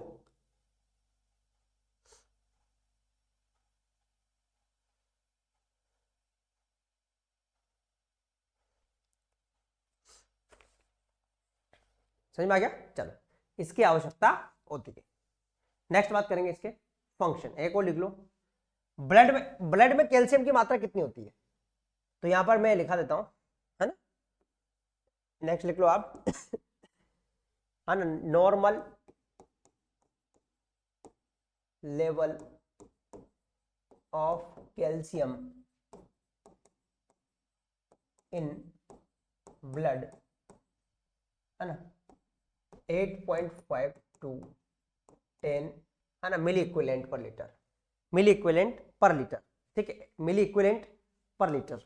समझ में आ गया? चलो, इसकी आवश्यकता होती है। नेक्स्ट बात करेंगे इसके फंक्शन। एक और लिख लो, ब्लड में कैल्शियम की मात्रा कितनी होती है? तो यहां पर मैं लिखा देता हूं, है ना। नेक्स्ट लिख लो आप है ना, normal level of calcium in blood, है ना, 8.5 to 10, है ना, मिली इक्विवेलेंट पर लीटर। मिली इक्विवेलेंट पर लीटर, ठीक है, मिली इक्विवेलेंट पर लीटर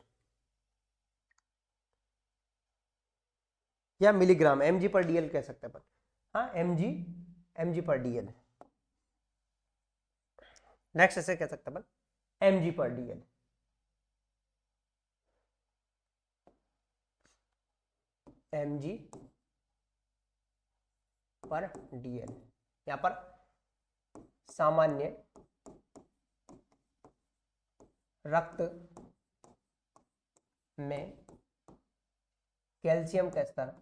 या मिलीग्राम, एमजी पर डीएल कह सकते हैं अपन, हाँ एमजी पर डीएल। नेक्स्ट ऐसे कह सकते हैं अपन एमजी पर डीएल। mg पर dl। यहां पर सामान्य रक्त में कैल्शियम का स्तर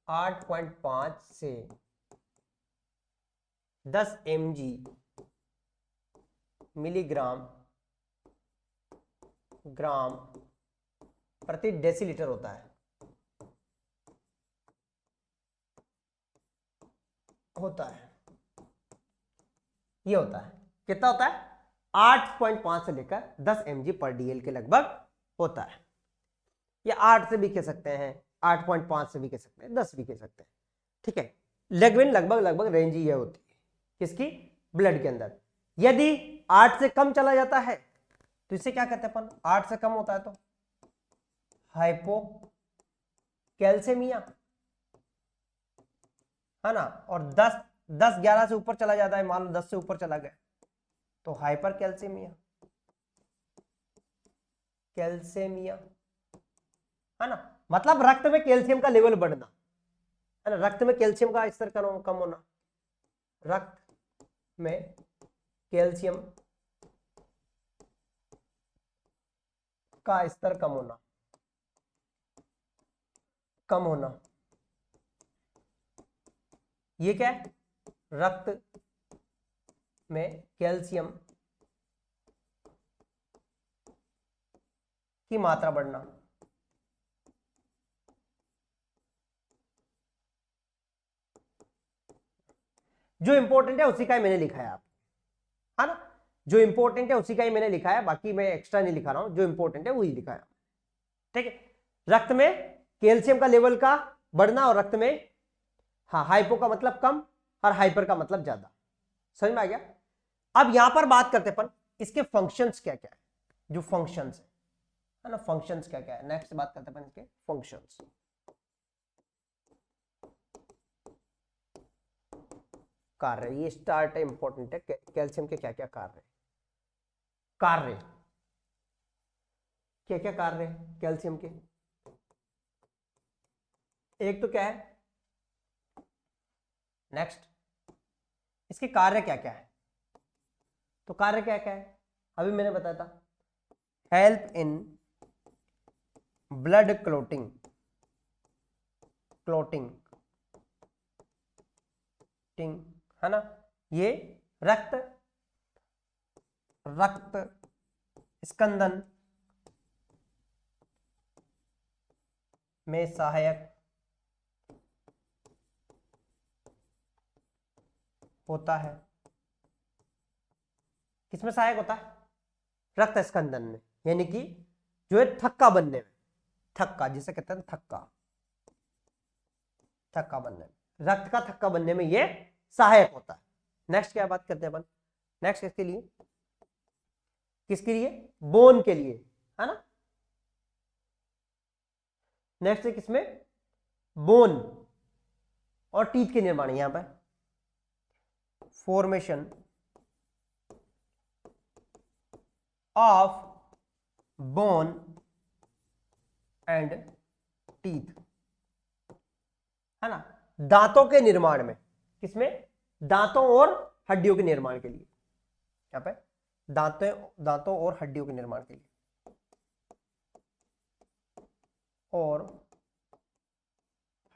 8.5 से 10 mg मिलीग्राम ग्राम प्रति डेसीलीटर होता है। ये होता है कितना होता है 8.5 से लेकर 10 mg पर dl के लगभग होता है। ये 8 से भी कह सकते हैं, 8.5 से भी कह सकते हैं, 10 भी कह सकते हैं। ठीक है, लगभग रेंज ये होती है किसकी, ब्लड के अंदर। यदि 8 से कम चला जाता है तो इसे क्या कहते हैं अपन, 8 से कम होता है तो हाइपोकैल्सेमिया, है ना। और 10-11 से ऊपर चला जाता है, मान लो 10 से ऊपर चला गया तो हाइपरकैल्सेमिया, है ना। मतलब रक्त में कैल्शियम का लेवल बढ़ना, है ना, रक्त में कैल्शियम का स्तर कम होना, रक्त में कैल्शियम का स्तर कम होना, ये क्या है, रक्त में कैल्शियम की मात्रा बढ़ना। जो इंपॉर्टेंट है उसी का ही मैंने लिखा है, आप, है ना, जो इंपॉर्टेंट है उसी का ही मैंने लिखा है, बाकी मैं एक्स्ट्रा नहीं लिखा रहा हूं, जो इंपॉर्टेंट है वही लिखा है। ठीक है, रक्त में कैल्शियम का लेवल का बढ़ना और रक्त में, हाँ, हाइपो का मतलब कम और हाइपर का मतलब ज्यादा। समझ में आ गया। अब यहां पर बात करते अपन इसके फंक्शंस क्या क्या है, जो फंक्शंस है ना, फंक्शंस क्या क्या है, नेक्स्ट बात करते अपन इसके फंक्शंस। कार्य, ये स्टार्ट है, इंपॉर्टेंट है, कैल्शियम के क्या क्या कार्य क्या क्या कार्य है कैल्शियम के। एक तो क्या है, नेक्स्ट इसके कार्य क्या क्या है, तो कार्य क्या क्या है अभी मैंने बताया था, हेल्प इन ब्लड क्लोटिंग, है ना, ये रक्त स्कंदन में सहायक होता है। किसमें सहायक होता है, रक्त स्कंदन में, यानी कि जो है थक्का बनने में, थक्का जिसे कहते हैं थक्का बनने में, रक्त का थक्का बनने में ये सहायक होता है। नेक्स्ट क्या बात करते हैं अपन, नेक्स्ट किसके लिए, बोन के लिए, है ना। नेक्स्ट है किसमें, बोन और टीथ के निर्माण, यहां पर formation of bone and teeth, है ना, दांतों के निर्माण में, किसमें, दांतों और हड्डियों के निर्माण के लिए, यहां पे दांतों और हड्डियों के निर्माण के लिए, और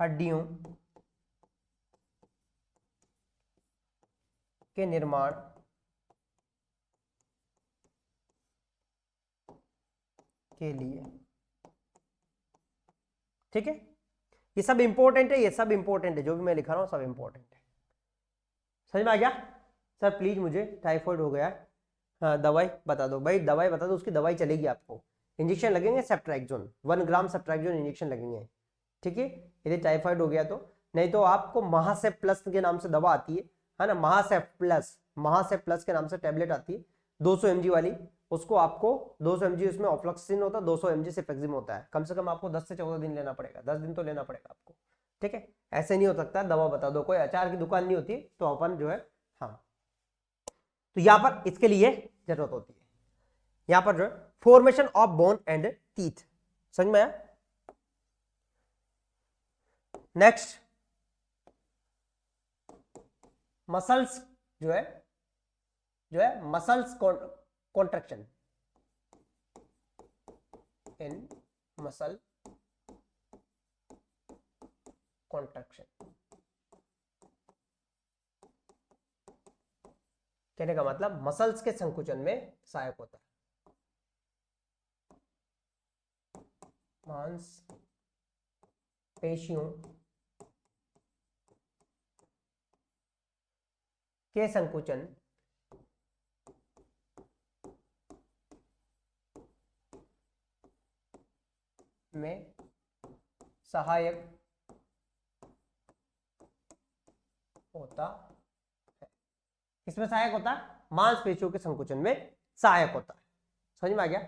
हड्डियों के निर्माण के लिए। ठीक है, ये सब इंपॉर्टेंट है, जो भी मैं लिखा रहा हूं सब इंपॉर्टेंट है। समझ में आ गया सर, प्लीज मुझे टाइफाइड हो गया है, हाँ, दवाई बता दो भाई, दवाई बता दो, उसकी दवाई चलेगी आपको, इंजेक्शन लगेंगे सेप्ट्रैक्जोन, 1 ग्राम सेप्ट्रैक्जोन इंजेक्शन लगेंगे। ठीक है, यदि टाइफाइड हो गया तो, नहीं तो आपको महासेप प्लस के नाम से दवा आती है ना, महासेप प्लस के नाम से टैबलेट आती है 200 mg वाली, उसको आपको 200 mg उसमें ऑफ्लॉक्सिसिन होता है, 200 mg सेफेक्सिम होता है, कम से कम आपको 10 से 14 दिन लेना पड़ेगा, 10 दिन तो लेना पड़ेगा आपको। ठीक है, ऐसे नहीं हो सकता दवा बता दो, कोई अचार की दुकान नहीं होती तो अपन जो है, हाँ, तो यहां पर इसके लिए जरूरत होती है। यहां पर जो है formation of bone and teeth, समझ में आया। नेक्स्ट मसल्स जो है मसल्स कॉन्ट्रैक्शन इन मसल कॉन्ट्रैक्शन, कहने का मतलब मसल्स के संकुचन में सहायक होता है। मांस पेशियों के संकुचन में सहायक होता है। किसमें सहायक होता है? मांसपेशियों के संकुचन में सहायक होता है। समझ में आ गया?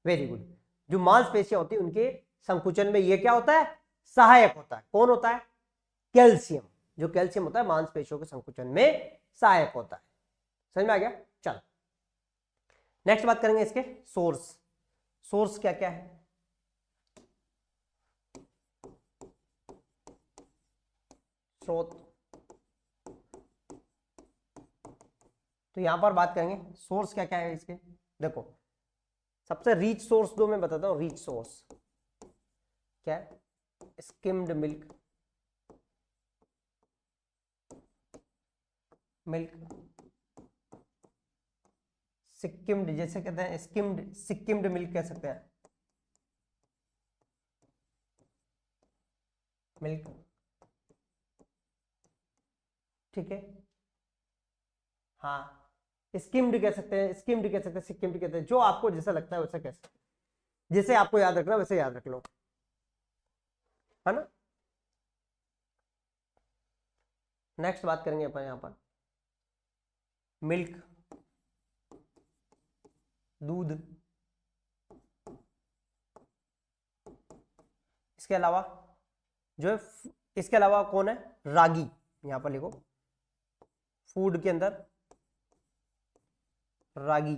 Very good. जो मांसपेशियां होती है उनके संकुचन में ये क्या होता है? सहायक होता है। कौन होता है? कैल्शियम। जो कैल्शियम होता है मांसपेशियों के संकुचन में सहायक होता है। समझ में आ गया? चल नेक्स्ट बात करेंगे इसके सोर्स। सोर्स क्या क्या है? स्रोत। तो यहां पर बात करेंगे सोर्स क्या क्या है इसके। देखो सबसे रिच सोर्स दो मैं बताता हूं। रिच सोर्स क्या है? स्किम्ड मिल्क, सिक्किम्ड, जैसे कहते हैं सिक्किम्ड मिल्क कह सकते हैं। मिल्क, ठीक है। हाँ स्किम्ड कह सकते हैं, सिक्किम्ड कहते हैं। जो आपको जैसा लगता है वैसा कह सकते हैं। जैसे आपको याद रखना वैसे याद रख लो, है ना। नेक्स्ट बात करेंगे अपन यहां पर मिल्क, दूध। इसके अलावा जो है इसके अलावा कौन है? रागी। यहां पर लिखो फूड के अंदर रागी।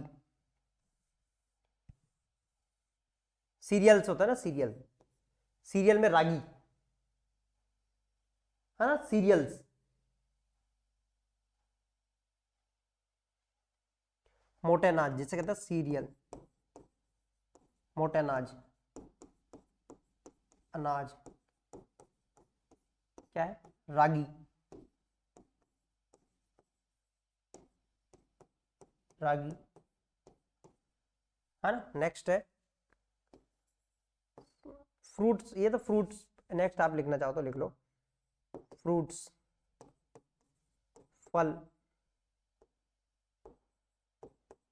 सीरियल्स होता है ना, सीरियल में रागी, है ना, सीरियल्स। मोटे अनाज जिसे कहते हैं सीरियल, मोटे अनाज, अनाज क्या है? रागी, रागी, है ना। नेक्स्ट है फ्रूट्स। ये तो फ्रूट्स, नेक्स्ट आप लिखना चाहो तो लिख लो फ्रूट्स, फल।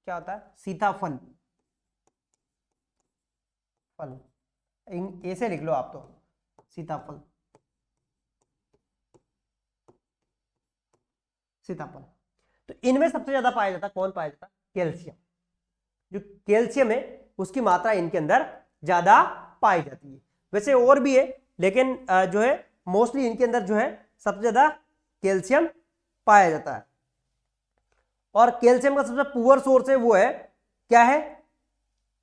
क्या होता है? सीताफल, फल। ऐसे लिख लो आप तो, सीताफल, सीताफल। तो इनमें सबसे ज्यादा पाया जाता, कौन पाया जाता? कैल्शियम। जो कैल्शियम है उसकी मात्रा इनके अंदर ज्यादा पाई जाती है। वैसे और भी है लेकिन जो है मोस्टली इनके अंदर जो है सबसे ज्यादा कैल्शियम पाया जाता है। और कैल्शियम का सबसे पुअर सोर्स है वो है क्या है?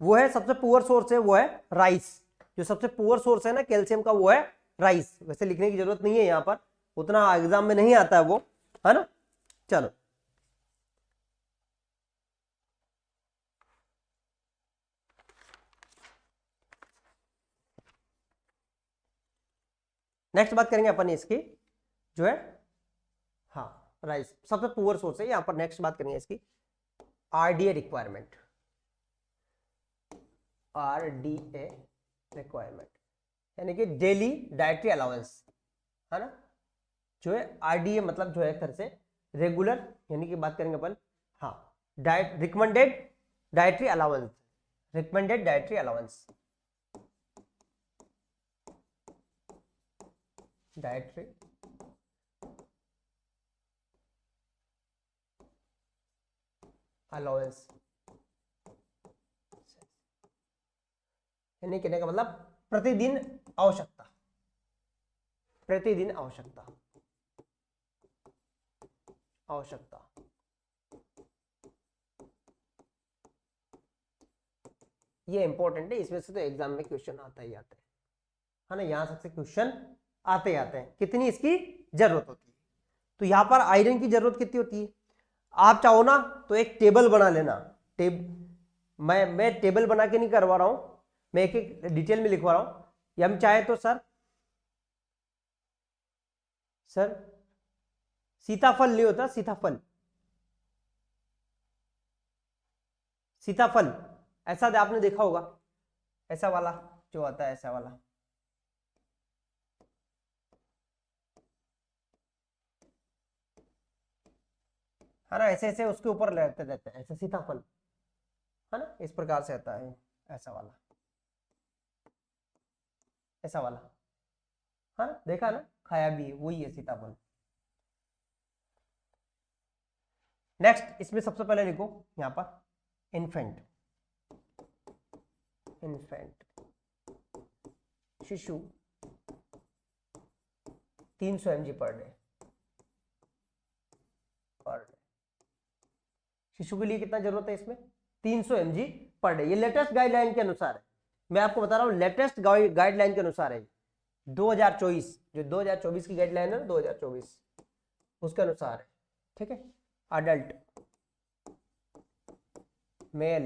वो है सबसे पुअर सोर्स है वो है राइस। जो सबसे पुअर सोर्स है ना कैल्शियम का वो है राइस। वैसे लिखने की जरूरत नहीं है यहां पर, उतना एग्जाम में नहीं आता है वो, है ना। चलो नेक्स्ट बात करेंगे अपन इसकी जो है, हाँ राइस सबसे पुअर सोर्स है। यहां पर नेक्स्ट बात करेंगे इसकी आरडीए रिक्वायरमेंट, आरडीए रिक्वायरमेंट यानी कि डेली डाइटरी अलाउंस, है ना। जो है आरडीए मतलब जो है एक तरह से रेगुलर, यानी कि बात करेंगे अपन, हाँ diet recommended dietary allowance, recommended dietary allowance, dietary allowance, यानी कहने का मतलब प्रतिदिन आवश्यकता, प्रतिदिन आवश्यकता, आवश्यकता। ये इंपॉर्टेंट है, इसमें से तो एग्जाम में क्वेश्चन आता ही आता है ना, यहाँ से क्वेश्चन आते ही आते हैं। कितनी इसकी जरूरत होती है, तो यहाँ पर आयरन की जरूरत कितनी होती है, आप चाहो ना तो एक टेबल बना लेना। मैं टेबल बना के नहीं करवा रहा हूं, मैं एक एक डिटेल में लिखवा रहा हूं। या हम चाहे तो सर सीताफल नहीं होता, सीताफल सीताफल ऐसा आपने देखा होगा, ऐसा वाला जो आता है, ऐसा वाला, है ना, ऐसे ऐसे उसके ऊपर रहते रहते हैं, ऐसे सीताफल, है ना, इस प्रकार से आता है, ऐसा वाला, ऐसा वाला, है ना, देखा ना, खाया भी है, वही है सीताफल। नेक्स्ट इसमें सबसे पहले लिखो यहां पर इन्फेंट, इन्फेंट शिशु 300 mg पर डे, शिशु के लिए कितना जरूरत है इसमें, 300 mg पर डे। ये लेटेस्ट गाइडलाइन के अनुसार है, मैं आपको बता रहा हूं, लेटेस्ट गाइडलाइन के अनुसार है, 2024 जो 2024 की गाइडलाइन है, 2024 उसके अनुसार है, ठीक है। अडल्ट मेल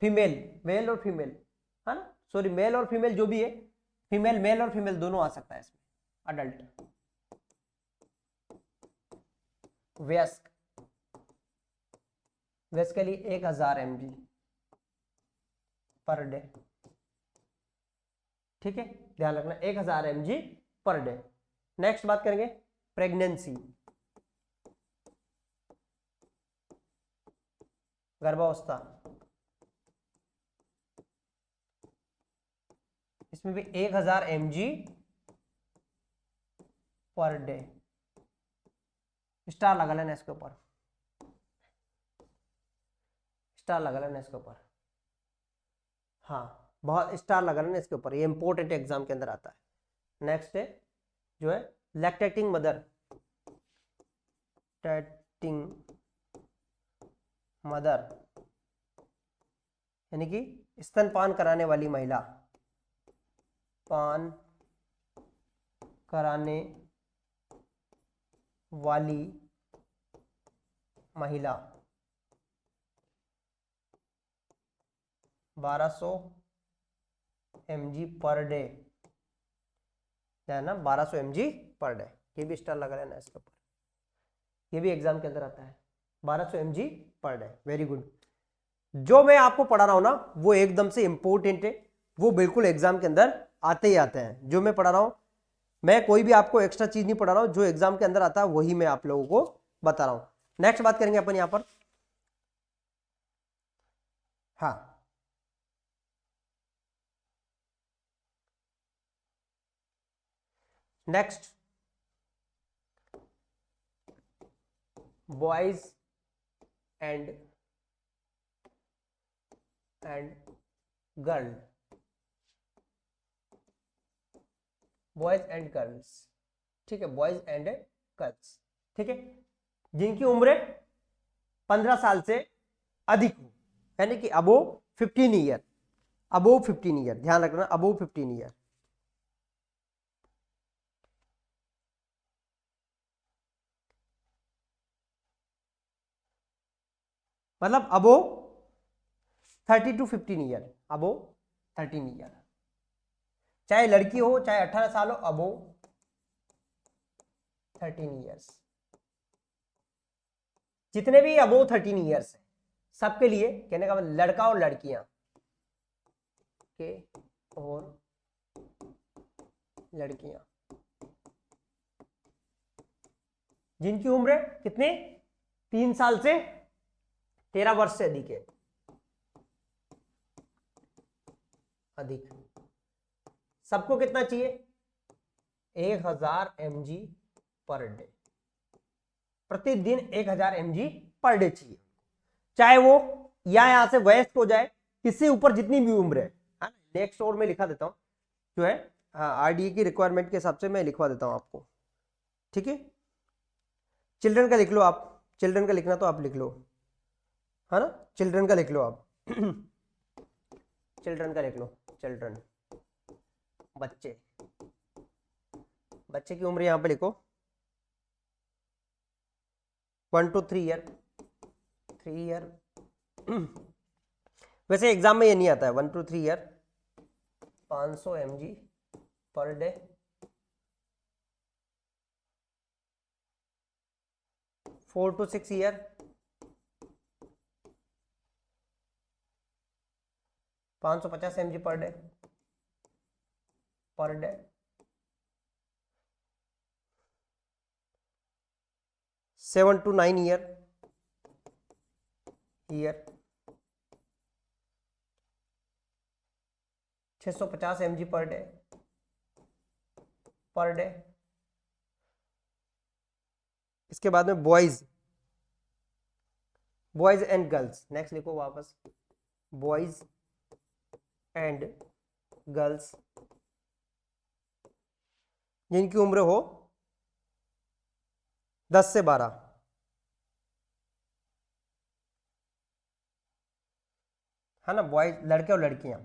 फीमेल, मेल और फीमेल, है ना, सॉरी मेल और फीमेल जो भी है, फीमेल मेल और फीमेल दोनों आ सकता है इसमें। अडल्ट वयस्क, वयस्क के लिए 1000 mg पर डे, ठीक है, ध्यान रखना 1000 mg पर डे। नेक्स्ट बात करेंगे प्रेगनेंसी, गर्भावस्था, इसमें भी 1000 mg पर डे, स्टार लगा लेना इसके ऊपर, स्टार लगा लेना इसके ऊपर, हाँ बहुत स्टार लगा लेना इसके ऊपर, ये इंपॉर्टेंट एग्जाम के अंदर आता है। नेक्स्ट है जो है लैक्टेटिंग मदर, लैक्टेटिंग मदर यानी कि स्तनपान कराने वाली महिला, पान कराने वाली महिला 1200 mg पर डे, है ना, 1200 mg पर डे, ये भी स्टार लगा लेना इसके ऊपर, ये भी एग्जाम के अंदर आता है, 1200 mg per day, very good. जो मैं आपको पढ़ा रहा हूं ना वो एकदम से इंपॉर्टेंट है, वो बिल्कुल एग्जाम के अंदर आते ही आते हैं, जो मैं पढ़ा रहा हूं, मैं कोई भी आपको एक्स्ट्रा चीज नहीं पढ़ा रहा हूं, जो एग्जाम के अंदर आता है वही मैं आप लोगों को बता रहा हूं। नेक्स्ट बात करेंगे अपन यहां पर, हाँ next boys and girl, boys and girls, ठीक है, बॉयज एंड गर्ल्स, ठीक है, जिनकी उम्र 15 साल से अधिक हो, यानी कि अबो 15 ईयर, अबो 15 ईयर, ध्यान रखना अबो 15 ईयर, मतलब अबो 30 to 15 ईयर, अबो 13 ईयर, चाहे लड़की हो चाहे 18 साल हो, अबो 13 ईयर्स, जितने भी अबो 13 ईयर्स है सबके लिए, कहने का मतलब लड़का और लड़कियां के और लड़कियां जिनकी उम्र कितनी 3 साल से 13 वर्ष से अधिक है, अधिक, सबको कितना चाहिए 1000 mg पर डे, प्रतिदिन 1000 mg पर डे चाहिए, चाहे वो यहां से वयस्क हो जाए, इससे ऊपर जितनी भी उम्र है। नेक्स्ट और मैं लिखा देता हूं जो है, आरडीए की रिक्वायरमेंट के हिसाब से मैं लिखवा देता हूं आपको, ठीक है। चिल्ड्रन का लिख लो आप, चिल्ड्रन का लिखना तो आप लिख लो, है ना, चिल्ड्रन का लिख लो आप चिल्ड्रन का लिख लो, चिल्ड्रन, बच्चे, बच्चे की उम्र यहां पे लिखो 1 to 3 ईयर, 3 ईयर। वैसे एग्जाम में ये नहीं आता है 1 to 3 year, 500 mg per day, 4 to 6 year, 550 mg per day, per day, 7 to 9 year, year, 650 mg per day, per day. इसके बाद में boys, boys and girls, next लिखो वापस, बॉयज एंड गर्ल्स जिनकी उम्र हो 10 से 12, है ना, बॉयज लड़के और लड़कियां,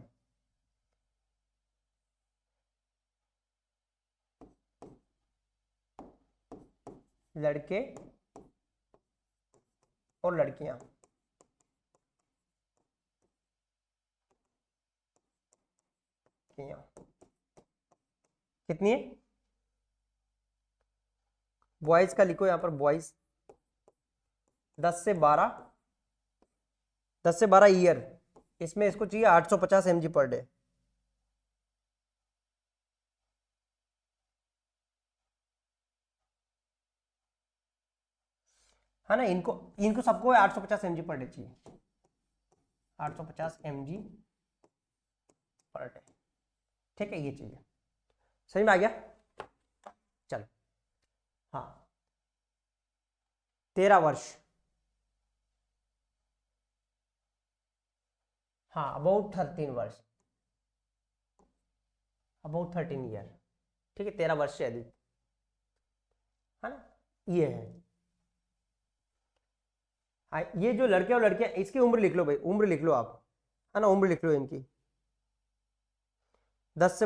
लड़के और लड़कियां, कितनी है, बॉयज का लिखो यहां पर, बॉयज 10 से 12, 10 से 12 ईयर, इसमें इसको चाहिए 850 mg पर डे, है ना, इनको इनको सबको 850 mg पर डे चाहिए, 850 mg पर डे, ठीक है, ये चाहिए, सही में आ गया। चलो, हाँ, 13 वर्ष, हाँ, अबाउट 13 वर्ष, अबाउट 13 ईयर, ठीक है, 13 वर्ष से अधिक, है ना, ये है। हाँ, ये जो लड़के और लड़कियां, इसकी उम्र लिख लो भाई, उम्र लिख लो आप, है ना, उम्र लिख लो इनकी 10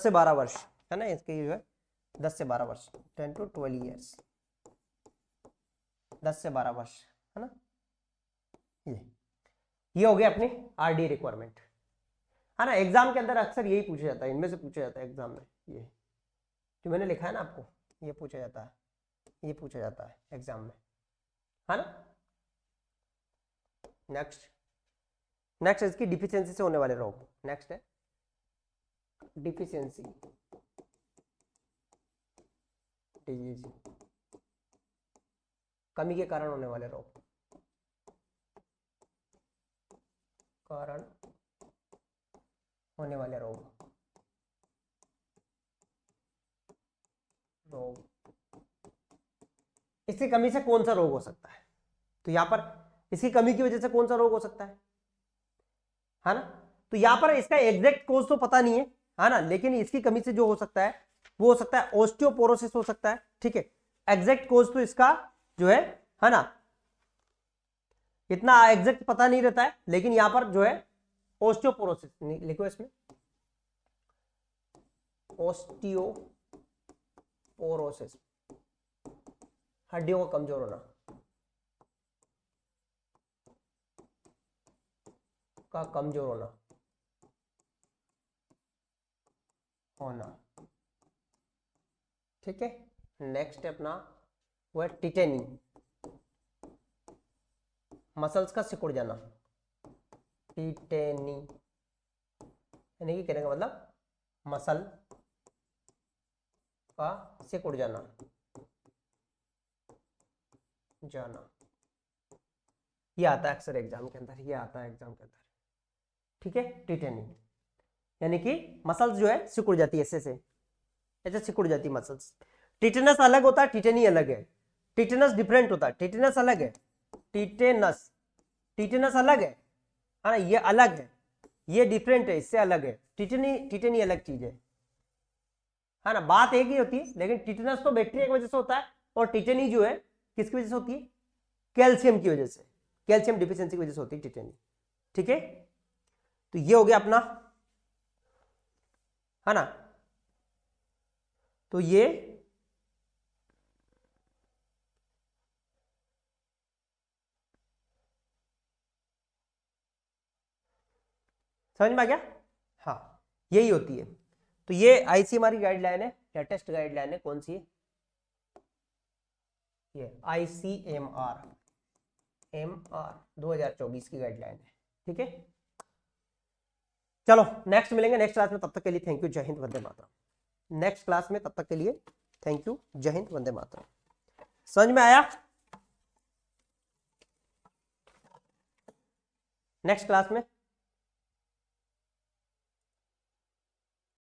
से 12 वर्ष, है ना, इसके जो है 10 से 12 वर्ष, 10 to 12 ईयर्स, 10 से 12 वर्ष, है ना, ये हो गया अपनी आरडी रिक्वायरमेंट, है ना। एग्जाम के अंदर अक्सर यही पूछा जाता है, इनमें से पूछा जाता है एग्जाम में, ये जो मैंने लिखा है ना आपको, ये पूछा जाता है, ये पूछा जाता है एग्जाम में, है ना। नेक्स्ट इसकी डिफिशियंसी से होने वाले रोग, नेक्स्ट है डिफिशियंसी डिजीज, कमी के कारण होने वाले रोग, कारण होने वाले रोग, इसकी कमी से कौन सा रोग हो सकता है, तो यहां पर इसकी कमी की वजह से कौन सा रोग हो सकता है ना, तो यहां पर इसका एग्जैक्ट कोज तो पता नहीं है ना, लेकिन इसकी कमी से जो हो सकता है वो हो सकता है ऑस्टियोपोरोसिस हो सकता है, ठीक है, एग्जैक्ट कोज तो इसका जो है ना, इतना एग्जैक्ट पता नहीं रहता है, लेकिन यहां पर जो है ऑस्टियोपोरोसिस लिखो, इसमें ऑस्टियोपोरोसिस, हड्डियों का कमजोर होना, ठीक है। नेक्स्ट है अपना वो है टिटेनी, मसल्स का सिकुड़ जाना, टिटेनी यानी कि कहने का मतलब मसल का सिकुड़ जाना, ये आता है अक्सर एग्जाम के अंदर, ये आता है एग्जाम के अंदर, ठीक है, टिटेनी यानी कि मसल्स जो है सिकुड़ जाती है, ऐसे सिकुड़ जाती है मसल्स। टिटेनस अलग होता है, टिटेनी अलग है, टिटेनस डिफरेंट होता है, टिटेनस अलग है, टिटेनस अलग है ना, ये अलग है, ये डिफरेंट है, इससे अलग है, टिटेनी अलग चीज है ना, बात एक ही होती है, लेकिन टिटेनस तो बैक्टीरिया की वजह से होता है, और टिटेनी जो है किसकी वजह से होती है, कैल्शियम की वजह से, कैल्शियम डिफिशियंसी की वजह से होती है टिटेनी, ठीक है। तो ये हो गया अपना, है ना। तो ये समझ में आ गया। हाँ यही होती है। तो ये आईसी हमारी गाइडलाइन है, लेटेस्ट गाइडलाइन है, कौन सी है, ये ICMR 2024 की गाइडलाइन है, ठीक है। चलो नेक्स्ट मिलेंगे नेक्स्ट क्लास में, तब तक के लिए थैंक यू, जय हिंद, वंदे मातरम। नेक्स्ट क्लास में तब तक के लिए थैंक यू, जय हिंद, वंदे मातरम। समझ में आया। नेक्स्ट क्लास में